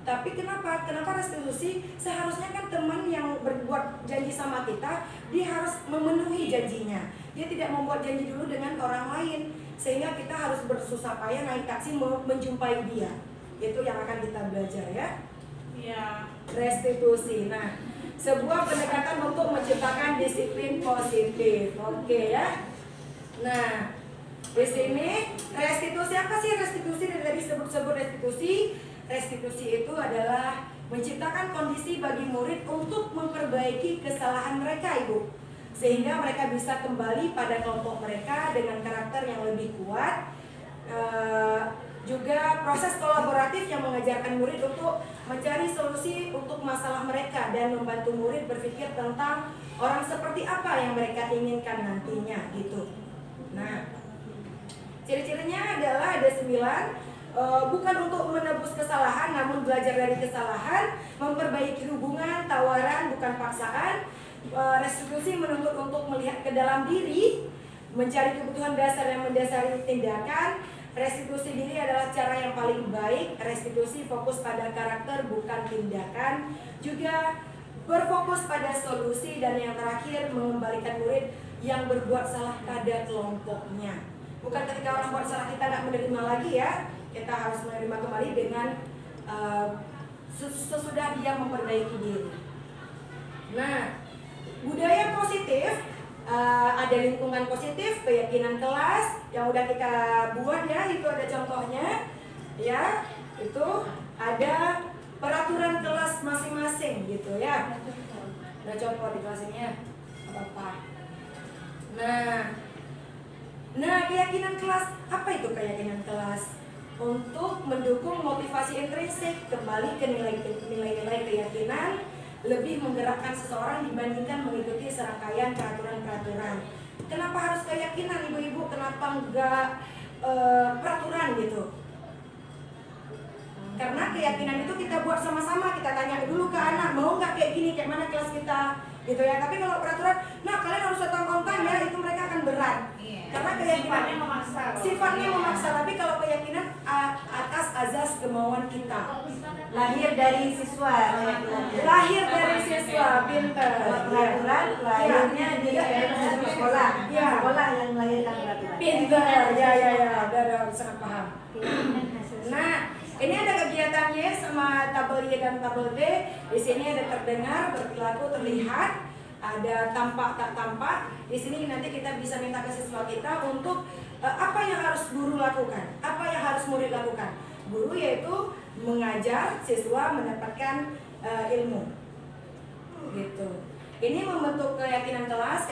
Tapi kenapa restitusi? Seharusnya kan teman yang berbuat janji sama kita, dia harus memenuhi janjinya. Dia tidak membuat janji dulu dengan orang lain, sehingga kita harus bersusah payah naik taksi menjumpai dia. Itu yang akan kita belajar ya. Iya. Restitusi. Nah, sebuah pendekatan untuk menciptakan disiplin positif. Oke ya. Nah, di sini restitusi, apa sih restitusi? Dari tadi sebut restitusi. Restitusi itu adalah menciptakan kondisi bagi murid untuk memperbaiki kesalahan mereka, Ibu, sehingga mereka bisa kembali pada kelompok mereka dengan karakter yang lebih kuat. Juga proses kolaboratif yang mengajarkan murid untuk mencari solusi untuk masalah mereka dan membantu murid berpikir tentang orang seperti apa yang mereka inginkan nantinya gitu. Nah, ciri-cirinya adalah ada 9. Bukan untuk menebus kesalahan, namun belajar dari kesalahan, memperbaiki hubungan, tawaran, bukan paksaan. Restitusi menuntut untuk melihat ke dalam diri, mencari kebutuhan dasar yang mendasari tindakan. Restitusi diri adalah cara yang paling baik. Restitusi fokus pada karakter, bukan tindakan. Juga berfokus pada solusi, dan yang terakhir mengembalikan murid yang berbuat salah pada kelompoknya. Bukan ketika orang buat salah kita nggak menerima lagi ya. Kita harus menerima kembali dengan sesudah dia memperbaiki diri. Nah, budaya positif, ada lingkungan positif, keyakinan kelas yang udah kita buat ya, itu ada contohnya ya, itu ada peraturan kelas masing-masing gitu ya. Ada contoh di kelas ini ya, apa-apa. Nah, keyakinan kelas, apa itu keyakinan kelas? Untuk mendukung motivasi intrinsik, kembali ke nilai-nilai keyakinan, lebih menggerakkan seseorang dibandingkan mengikuti serangkaian peraturan-peraturan. Kenapa harus keyakinan ibu-ibu? Kenapa enggak peraturan gitu? Karena keyakinan itu kita buat sama-sama, kita tanya dulu ke anak, mau nggak kayak gini, kayak mana kelas kita, gitu ya. Tapi kalau peraturan, nah kalian harus datang on time ya, itu mereka akan berat. Karena keyakinan sifatnya memaksa, tapi kalau keyakinan atas azas kemauan kita. Lahir dari siswa, Pinter. peraturan lahirnya di sekolah, sekolah yang melahirkan peraturan. Pinter, ya, udah sangat paham. Nah, ini ada kegiatannya sama tabel Y dan tabel D. Di sini ada terdengar, berperilaku, terlihat, ada tampak tak tampak. Di sini nanti kita bisa minta ke siswa kita untuk apa yang harus guru lakukan, apa yang harus murid lakukan. Guru yaitu mengajar siswa mendapatkan ilmu, gitu. Ini membentuk keyakinan kelas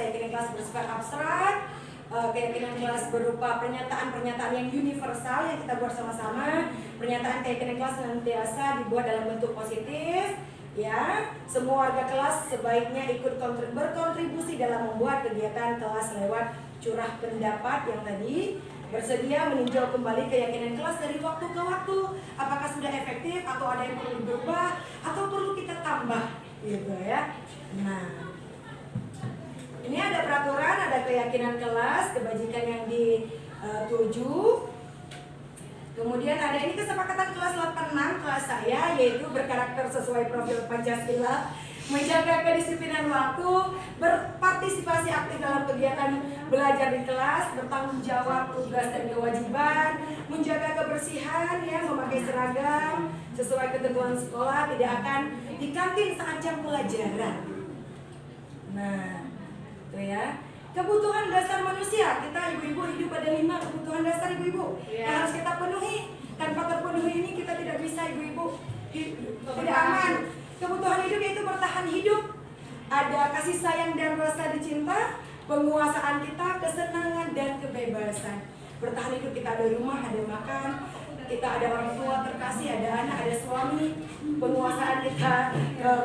bersifat abstrak. Keyakinan kelas berupa pernyataan-pernyataan yang universal yang kita buat sama-sama. Pernyataan keyakinan kelas senantiasa dibuat dalam bentuk positif, ya. Semua warga kelas sebaiknya ikut berkontribusi dalam membuat kegiatan kelas lewat curah pendapat yang tadi. Bersedia meninjau kembali keyakinan kelas dari waktu ke waktu, apakah sudah efektif atau ada yang perlu berubah atau perlu kita tambah, gitu ya. Nah, ini ada peraturan, ada keyakinan kelas, kebajikan yang dituju. Kemudian ada ini kesepakatan kelas 86 kelas saya, yaitu berkarakter sesuai profil Pancasila, menjaga kedisiplinan waktu, berpartisipasi aktif dalam kegiatan belajar di kelas, bertanggung jawab tugas dan kewajiban, menjaga kebersihan, ya, memakai seragam sesuai ketentuan sekolah, tidak akan di kantin saat jam pelajaran. Nah, itu ya. Kebutuhan dasar manusia, kita ibu-ibu hidup ada 5 kebutuhan dasar ibu-ibu yang harus kita penuhi. Tanpa terpenuhi ini kita tidak bisa ibu-ibu tidak aman. Kebutuhan hidup yaitu bertahan hidup, ada kasih sayang dan rasa dicinta, penguasaan kita, kesenangan dan kebebasan. Bertahan hidup kita ada rumah, ada makan, kita ada orang tua terkasih, ada anak, ada suami. Penguasaan kita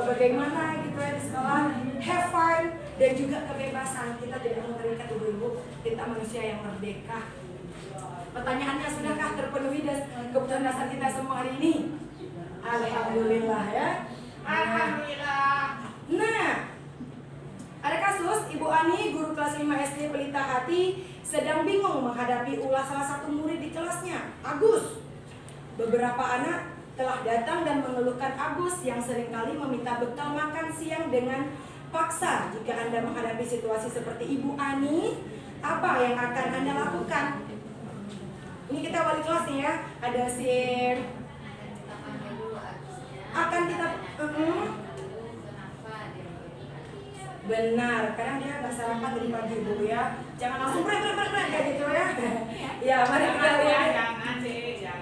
bagaimana gitu ya di sekolah, have fun, dan juga kebebasan. Kita tidak mau terikat ibu-ibu, kita manusia yang merdeka. Pertanyaannya, sudahkah terpenuhi kebutuhan dasar kita semua hari ini? Alhamdulillah ya. Alhamdulillah. Nah, ada kasus Ibu Ani, guru kelas 5 SD Pelita Hati, sedang bingung menghadapi ulah salah satu murid di kelasnya, Agus. Beberapa anak telah datang dan mengeluhkan Agus yang seringkali meminta bekal makan siang dengan paksa. Jika Anda menghadapi situasi seperti Ibu Ani, apa yang akan Anda lakukan? Ini kita wali kelas nih ya, ada scene. Akan kita benar, kadang dia nggak sarapan dari pagi ibu ya, jangan langsung brek kayak gitu ya. Ya, mari kita lihat.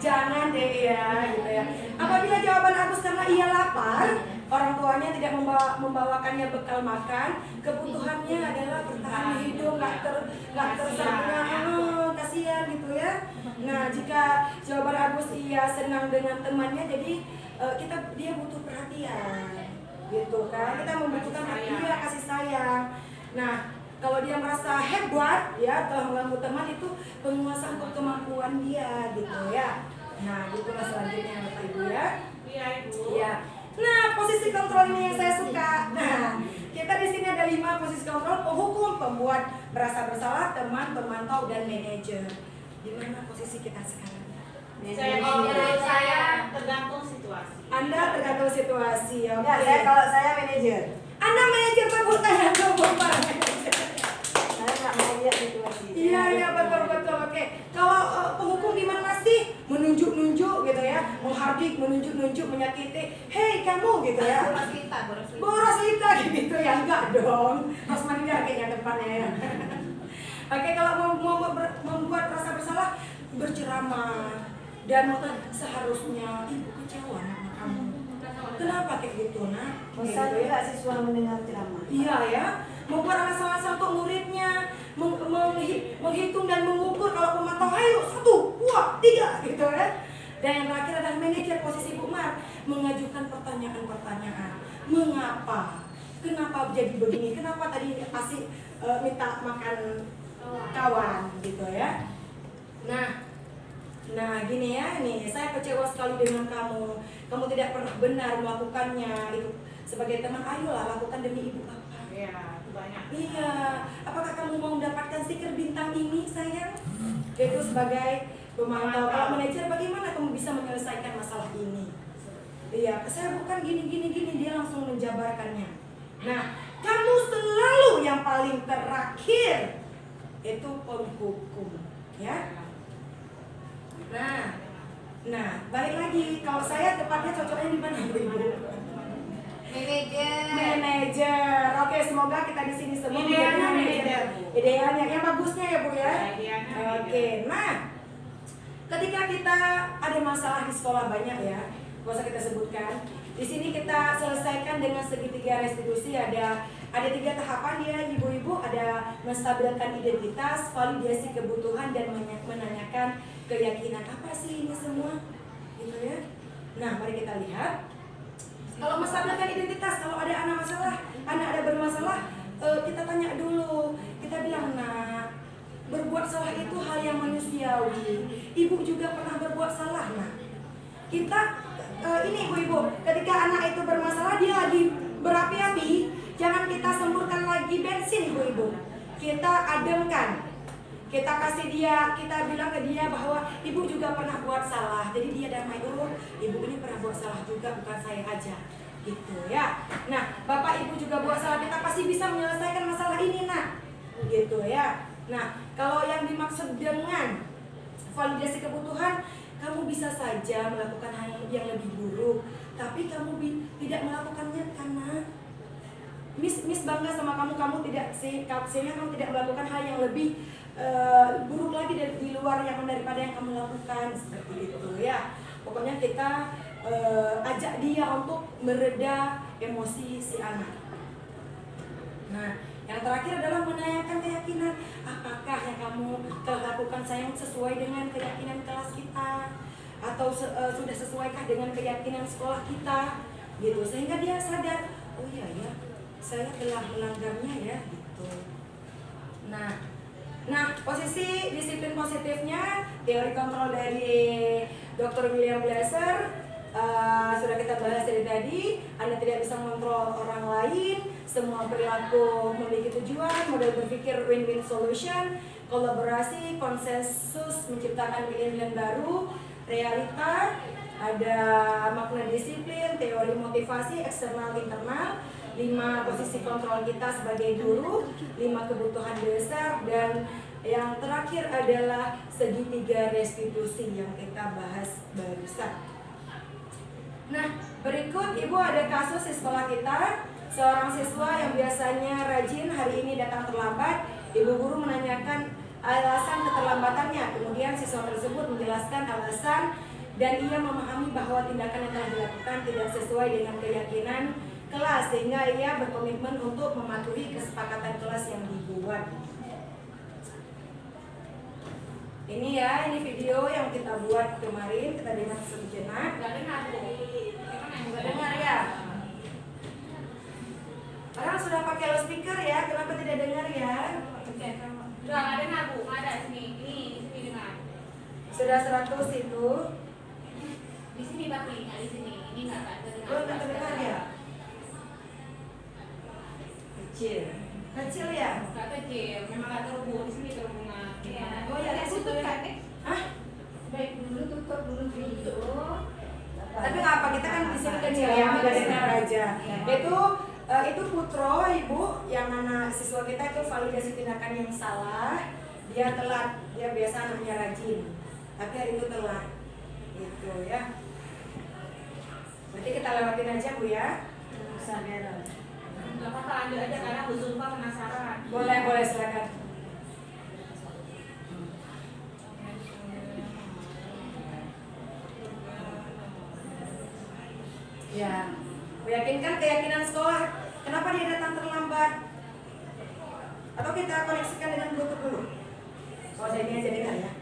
Jangan deh ya, gitu ya. Apabila jawaban Agus karena ia lapar, orang tuanya tidak membawakannya bekal makan, kebutuhannya adalah bertahan hidup, nggak tersampaikan, kasihan gitu ya. Nah, jika jawaban Agus ia senang dengan temannya, jadi dia butuh perhatian, gitu kan? Kita membutuhkan perhatian, kasih sayang. Nah, kalau dia merasa hebat, ya telah mengganggu teman, itu penguasaan kemampuan dia, gitu ya. Nah, itulah selanjutnya Bapak Ibu ya. Iya Ibu. Ya. Nah, posisi kontrol ini yang saya suka. Nah, kita di sini ada 5 posisi kontrol: penghukum, pembuat merasa bersalah, teman, pemantau, dan manajer. Di mana posisi kita sekarang? Menurut saya tergantung situasi. Anda tergantung situasi, ya. Ya, kalau saya manajer. Anda manajer, tepuk tangan untuk Bapak. Saya nggak mau lihat situasi. Iya, betul. Oke. Kalau penghukum gimana sih? Menunjuk-nunjuk gitu ya. menghardik, menunjuk-nunjuk, menyakiti, hei kamu gitu ya. Boros kita gitu ya, enggak dong. Rosmani kayaknya depannya ya. Oke, kalau mau membuat rasa bersalah, berceramah dan seharusnya ibu kecewa sama kamu. Kenapa kayak gitu, nak? Bosan Gitu ya. juga siswa mendengar ceramah. Iya ya, membuat alasan-alasan untuk muridnya, menghitung dan mengukur kalau pemantau, ayo 1, 2, 3 gitu ya. Dan yang terakhir adalah manajer posisi Bu Mar mengajukan pertanyaan-pertanyaan. Mengapa? Kenapa jadi begini? Kenapa tadi kasih minta makan kawan gitu ya? Nah gini ya, nih saya kecewa sekali dengan kamu. Kamu tidak pernah benar melakukannya itu. Sebagai teman, ayolah lakukan demi ibu apa? Iya, itu banyak. Iya, apakah kamu mau mendapatkan stiker bintang ini sayang? Itu sebagai pemantau. Kalau manajer, bagaimana kamu bisa menyelesaikan masalah ini? Iya, saya bukan gini, dia langsung menjabarkannya. Nah, kamu selalu yang paling terakhir itu penghukum, ya. Nah, balik lagi. Kalau saya tepatnya cocoknya di mana, Ibu? Manajer. Oke, semoga kita di sini semua menjadi manajer. Idealnya yang bagusnya ya, Bu ya. Oke. Nah, ketika kita ada masalah di sekolah banyak ya, gak usah kita sebutkan. Di sini kita selesaikan dengan segitiga restitusi. Ada 3 tahapan ya, ibu-ibu. Ada menstabilkan identitas, validasi kebutuhan, dan menanyakan keyakinan. Apa sih ini semua? Gitu ya. Nah, mari kita lihat. Kalau menstabilkan identitas, kalau ada anak ada bermasalah, kita tanya dulu. Kita bilang, nah, berbuat salah itu hal yang manusiawi. Ibu juga pernah berbuat salah, nah. Kita ini ibu-ibu, ketika anak itu bermasalah, dia lagi berapi-api, jangan kita semburkan lagi bensin, ibu-ibu. Kita ademkan. Kita kasih dia, kita bilang ke dia bahwa ibu juga pernah buat salah. Jadi dia damai, oh ibu ini pernah buat salah juga, bukan saya aja. Gitu ya. Nah, bapak ibu juga buat salah, kita pasti bisa menyelesaikan masalah ini, nak. Gitu ya. Nah, kalau yang dimaksud dengan validasi kebutuhan, kamu bisa saja melakukan hal yang lebih buruk, tapi kamu tidak melakukannya karena Miss bangga sama kamu tidak sehingga kamu tidak melakukan hal yang lebih buruk lagi di luar daripada yang kamu lakukan, seperti itu ya. Pokoknya kita ajak dia untuk mereda emosi si anak. Nah, yang terakhir adalah menanyakan keyakinan. Apakah yang kamu telah lakukan sayang sesuai dengan keyakinan kelas kita? Atau sudah sesuaikah dengan keyakinan sekolah kita? Gitu, sehingga dia sadar, oh iya ya, saya telah melanggarnya ya, gitu. Nah, posisi disiplin positifnya, teori kontrol dari Dr. William Glasser, sudah kita bahas dari tadi. Anda tidak bisa mengontrol orang lain, semua perilaku memiliki tujuan, model berpikir win-win solution, kolaborasi, konsensus menciptakan pilihan baru, realita, ada makna disiplin, teori motivasi eksternal internal, 5 posisi kontrol kita sebagai guru, 5 kebutuhan dasar, dan yang terakhir adalah segitiga restitusi yang kita bahas barusan. Nah, berikut ibu ada kasus di sekolah kita. Seorang siswa yang biasanya rajin hari ini datang terlambat. Ibu guru menanyakan alasan keterlambatannya. Kemudian siswa tersebut menjelaskan alasan dan ia memahami bahwa tindakan yang telah dilakukan tidak sesuai dengan keyakinan kelas, sehingga ia berkomitmen untuk mematuhi kesepakatan kelas yang dibuat. Ini ya, ini video yang kita buat kemarin, kita dengar sejenak. Nggak dengar ya? Orang sudah pakai loudspeaker ya, kenapa tidak dengar ya? Udah nggak dengar Bu, nggak ada sini. Ini di sini dengar. Sudah 100 itu. Di sini tapi nggak di sini. Ini nggak terdengar. Oh, nggak terdengar ya? Kecil ya? Nggak kecil, memang nggak terhubung. Di sini terhubung. Ya. Oh ya, di situ ya. Hah? Baik dulu, tutup dulu video. Tapi nggak apa, kita kan di sini kecil ya, nggak dengar aja. Itu Putro, ibu, yang anak siswa kita itu validasi tindakan yang salah. Dia telat, dia biasa anaknya rajin, tapi hari itu telat, gitu ya. Berarti kita lewatin aja Bu ya. Gak apa-apa, lanjut aja karena Bu Zulfa penasaran. Boleh silakan. Ya, meyakinkan keyakinan sekolah. Kenapa dia datang terlambat? Atau kita koneksikan dengan Bluetooth dulu? Oh, saya ini aja dengar ya.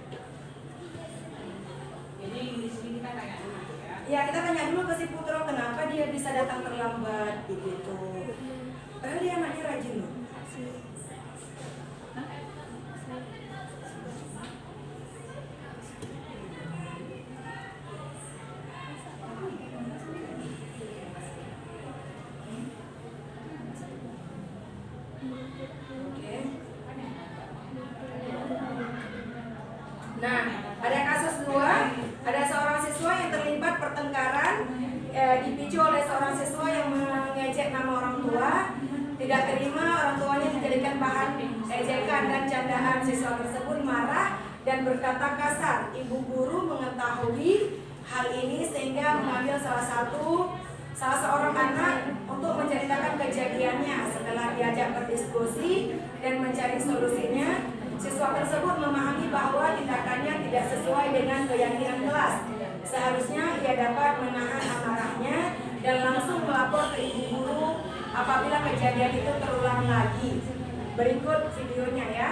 Jadi di sini kita tanya dulu ya. Ya, kita tanya dulu ke si Putro kenapa dia bisa datang terlambat begitu. Padahal dia anaknya rajin loh. Oke. Nah, ada kasus dua, ada seorang siswa yang terlibat pertengkaran dipicu oleh seorang siswa yang mengejek nama orang tua, tidak terima orang tuanya dijadikan bahan ejekan dan candaan. Siswa tersebut marah dan berkata kasar. Ibu guru mengetahui hal ini sehingga memanggil salah seorang anak untuk menceritakan kejadiannya. Setelah diajak berdiskusi dan mencari solusinya, siswa tersebut memahami bahwa tindakannya tidak sesuai dengan keyakinan kelas. Seharusnya ia dapat menahan amarahnya dan langsung melapor ke ibu guru apabila kejadian itu terulang lagi. Berikut videonya ya.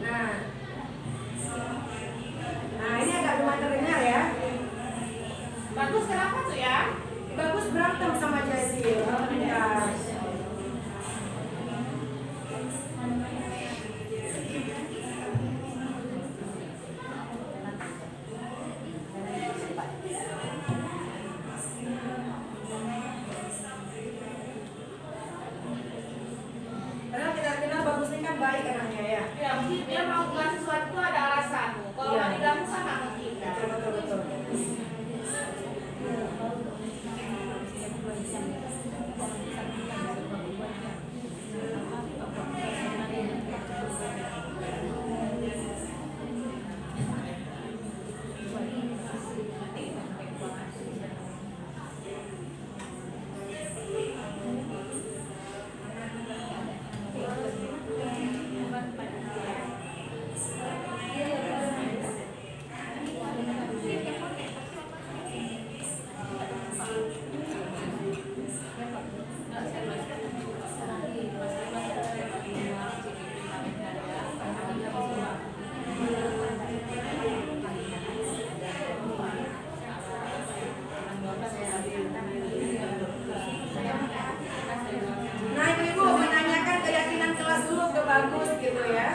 Nah ini agak lumayan terdengar ya. Bagus, kenapa tuh ya? Bagus berantem sama Jazil. Bentar. Padahal kita kenal Bagus ini kan baik anaknya ya. Ya, mungkin dia mau buat sesuatu ada alasan. Kalau Iya. nggak dilakukan nggak mungkin. Betul. Nah ibu menanyakan keyakinan kelas dulu ke Bagus gitu ya.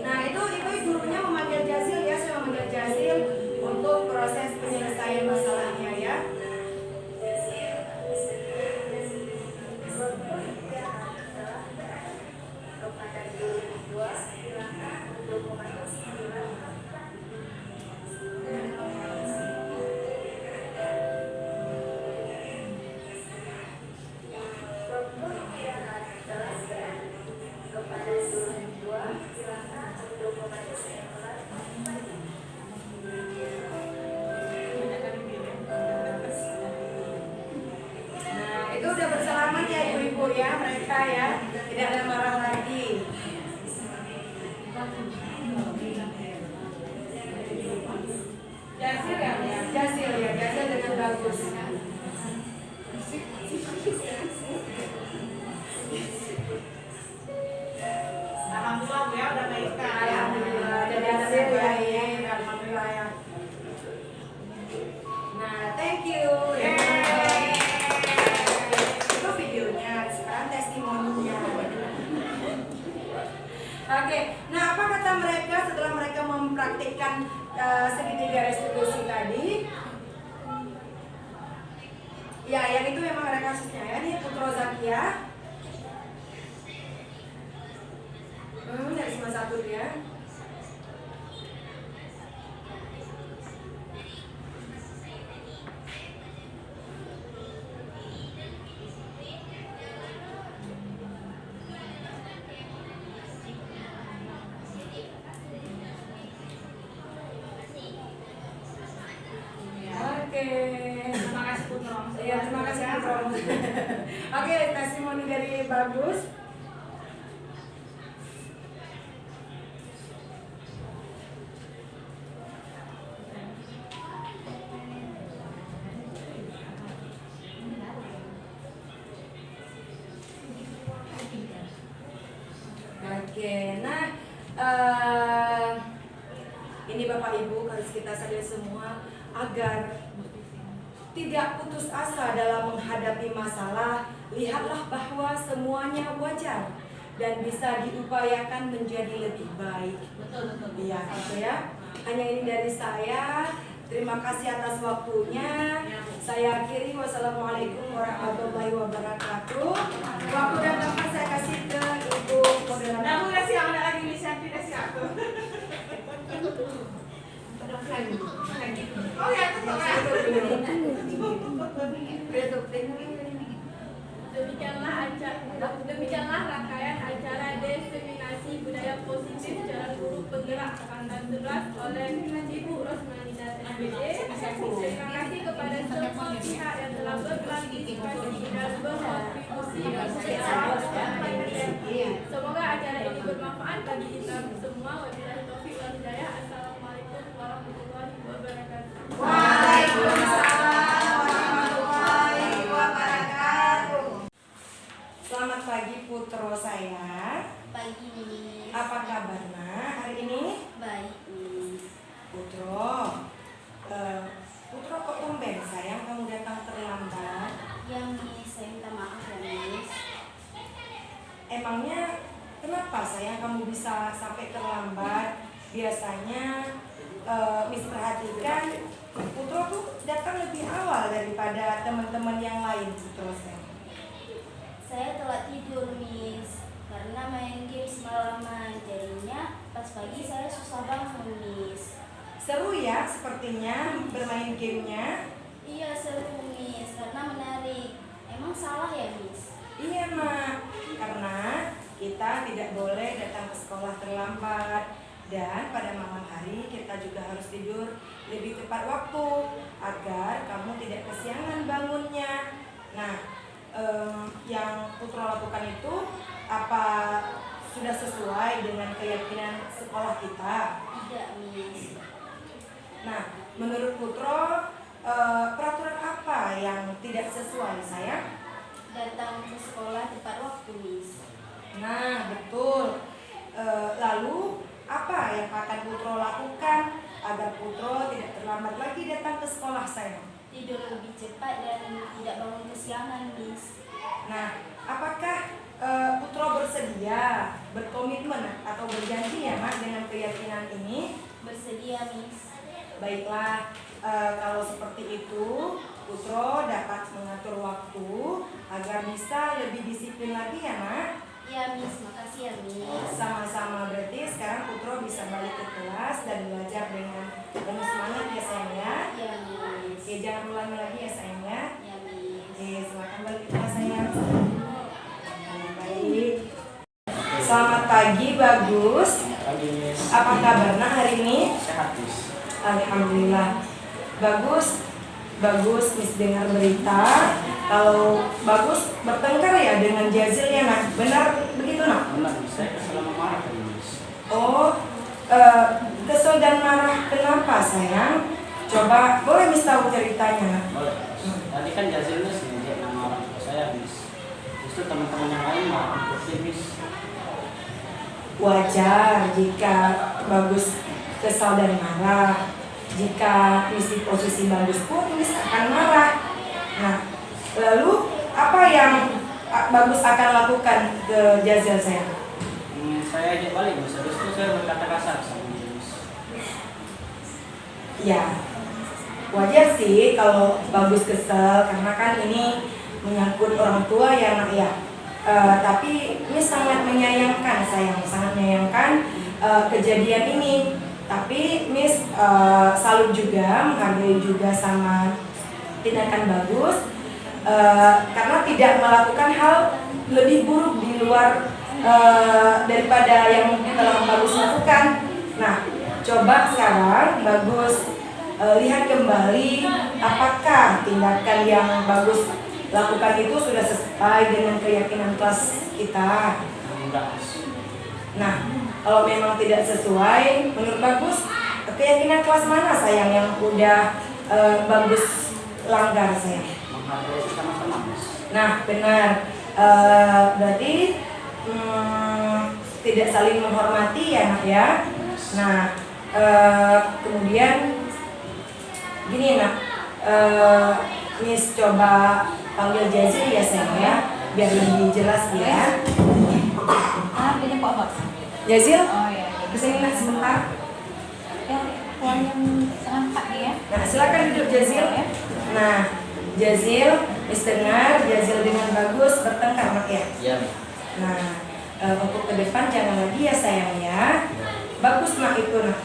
Nah itu gurunya memanggil Jazil ya, saya memanggil Jazil untuk proses penyelesaian masalahnya ya. Nah itu udah bersalaman ya ibu-ibu ya, mereka ya tidak ada marah lagi. Jazir ya? Jazil dengan Bagus. Alhamdulillah Bu ya udah baikan. Alhamdulillah ada Jazil ya, alhamdulillah ya. Nah thank you. Yeay. Itu videonya, sekarang testimoninya. Oke, nah apa kata mereka setelah mereka mempraktikkan segitiga restitusi tadi. Ya, yang itu memang ada kasusnya ya. Ini Putro Zakia. Dari 91 dia. Oke. Terima kasih Putro. Iya, terima kasih Putro. Oke, testimoni dari Bagus. Oke, nah ini Bapak Ibu harus kita sadar semua agar tidak putus asa dalam menghadapi masalah. Lihatlah bahwa semuanya wajar dan bisa diupayakan menjadi lebih baik. Betul. Iya, gitu ya. Hanya ini dari saya. Terima kasih atas waktunya. Saya akhiri. Wassalamualaikum warahmatullahi wabarakatuh. Waktu dan tempat saya kasih ke Ibu moderator. Kamu kasih ada lagi inisiatif kasih aku. Oh ya, itu Demikianlah rangkaian acara diseminasi budaya positif jalan guru penggerak Pandan Teras oleh Ibu Rosmalina SPD. Terima kasih kepada semua pihak yang telah berpartisipasi dan berkontribusi semoga acara ini bermanfaat bagi kita semua. Wabillahi taufiq wal hidayah. Assalamualaikum warahmatullahi wabarakatuh. Waalaikumsalam warahmatullahi wabarakatuh. Selamat pagi Putro saya. Pagi Miss. Apa kabarnya hari ini? Baik Miss. Putro, Putro kok tumben sayang kamu datang terlambat? Ya Miss, saya minta maaf ya Miss. Emangnya kenapa sayang kamu bisa sampai terlambat? Biasanya Miss perhatikan Putro tuh datang lebih awal daripada teman-teman yang lain Putro sayang. Saya telat tidur Miss karena main game semalaman. Jadinya pas pagi saya susah bangun Miss. Seru ya sepertinya bermain gamenya. Iya seru Miss karena menarik. Emang salah ya Miss? Iya Mak, karena kita tidak boleh datang ke sekolah terlambat. Dan pada malam hari kita juga harus tidur lebih tepat waktu agar kamu tidak kesiangan bangunnya. Nah, yang Putro lakukan itu apa sudah sesuai dengan keyakinan sekolah kita? Tidak Miss. Nah, menurut Putro peraturan apa yang tidak sesuai sayang? Datang ke sekolah tepat waktu Miss. Nah, betul. Lalu apa yang akan Putro lakukan agar Putro tidak terlambat lagi datang ke sekolah sayang? Tidur lebih cepat dan tidak bangun kesiangan Miss. Nah, apakah Putro bersedia, berkomitmen atau berjanji ya Mak dengan keyakinan ini? Bersedia Miss. Baiklah, kalau seperti itu Putro dapat mengatur waktu agar bisa lebih disiplin lagi ya Mak. Ya Miss, makasih ya Miss. Sama-sama, berarti sekarang Putro bisa balik ke kelas dan belajar dengan penuh semangat ya sayang ya. Ya Miss. Oke, jangan ulangi lagi ya sayang ya. Ya Miss. Oke, silakan balik ke kelas sayang. Baik. Selamat pagi Bagus. Pagi Miss. Apa kabarnya hari ini? Sehat Miss. Alhamdulillah. Bagus Miss dengar berita kalau Bagus bertengkar ya dengan Jazil ya Nak. Benar begitu Nak? Benar Miss, saya kesal marah tadi Miss. Oh, kesel dan marah kenapa sayang? Coba boleh Miss tahu ceritanya Nak? Boleh Miss. Tadi kan Jazilnya sengaja nama orang tua saya Miss. Justru teman-teman yang lain malah ikutin Miss. Wajar jika Bagus kesal dan marah. Jika Miss di posisi Bagus pun Miss akan marah. Nah, lalu apa yang Bagus akan lakukan ke Jazil sayang? Saya ajak balik Miss. Habis itu saya berkata kasar sama dia Miss. Ya, wajar sih kalau Bagus kesel karena kan ini menyangkut orang tua ya nak ya. Tapi ini sangat menyayangkan, sangat menyayangkan kejadian ini. Tapi Miss salut juga, menghargai juga sama tindakan Bagus karena tidak melakukan hal lebih buruk di luar daripada yang telah Bagus lakukan. Nah, coba sekarang Bagus lihat kembali apakah tindakan yang Bagus lakukan itu sudah sesuai dengan keyakinan kelas kita. Nah, kalau memang tidak sesuai, menurut Bagus, keyakinan kelas mana sayang yang udah Bagus langgar sayang? Menghargai sama-sama, Miss. Nah, benar. Berarti tidak saling menghormati ya nak ya. Nah, kemudian gini nak, Miss coba panggil Jazil ya sayang ya, biar lebih jelas ya. Ini kok Bos? Jazil, Oh ya. kesini nak sebentar. Ya, yang nampak ya. Nah, silakan duduk Jazil. Nah, Jazil, Miss dengar Jazil dengan Bagus bertengkar nak ya. Iya. Nah, untuk ke depan jangan lagi ya sayang ya. Bagus nak itu nak.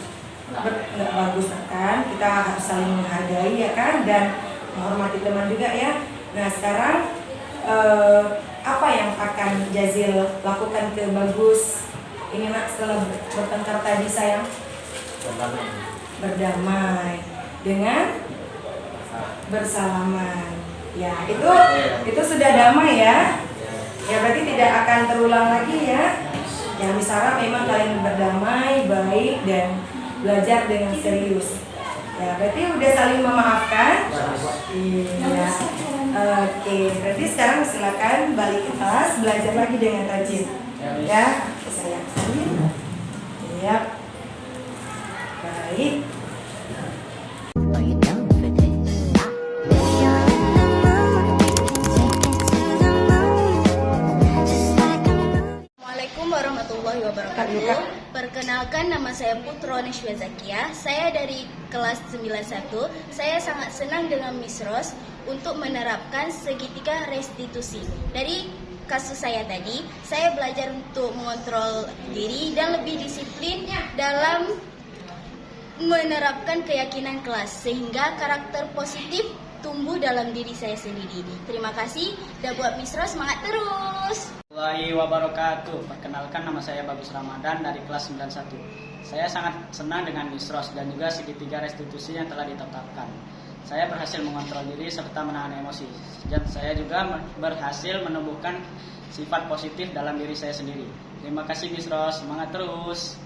Nggak bagus kan, kita harus saling menghargai ya kan, dan menghormati teman juga ya. Nah sekarang apa yang akan Jazil lakukan ke Bagus ini nak setelah bertengkar tadi sayang? Berdamai dengan bersalaman ya, itu sudah damai ya. Ya berarti tidak akan terulang lagi ya. Yang misalnya memang kalian berdamai baik dan belajar dengan serius. Ya, berarti udah saling memaafkan. Iya. Oke, berarti sekarang silakan balik ke kelas, belajar lagi dengan rajin. Ya, sayang. Iya. Baik. Assalamualaikum warahmatullahi wabarakatuh. Perkenalkan, nama saya Putro Nishwa Zakia. Saya dari kelas 91. Saya sangat senang dengan Miss Ros untuk menerapkan segitiga restitusi. Dari kasus saya tadi, saya belajar untuk mengontrol diri dan lebih disiplin dalam menerapkan keyakinan kelas sehingga karakter positif tumbuh dalam diri saya sendiri. Terima kasih dan buat Miss Ros semangat terus. Warahmatullahi wabarakatuh. Perkenalkan, nama saya Bagus Ramadan dari kelas 91. Saya sangat senang dengan Miss Ros dan juga segitiga restitusi yang telah ditetapkan. Saya berhasil mengontrol diri serta menahan emosi. Dan saya juga berhasil menumbuhkan sifat positif dalam diri saya sendiri. Terima kasih Miss Ros, semangat terus.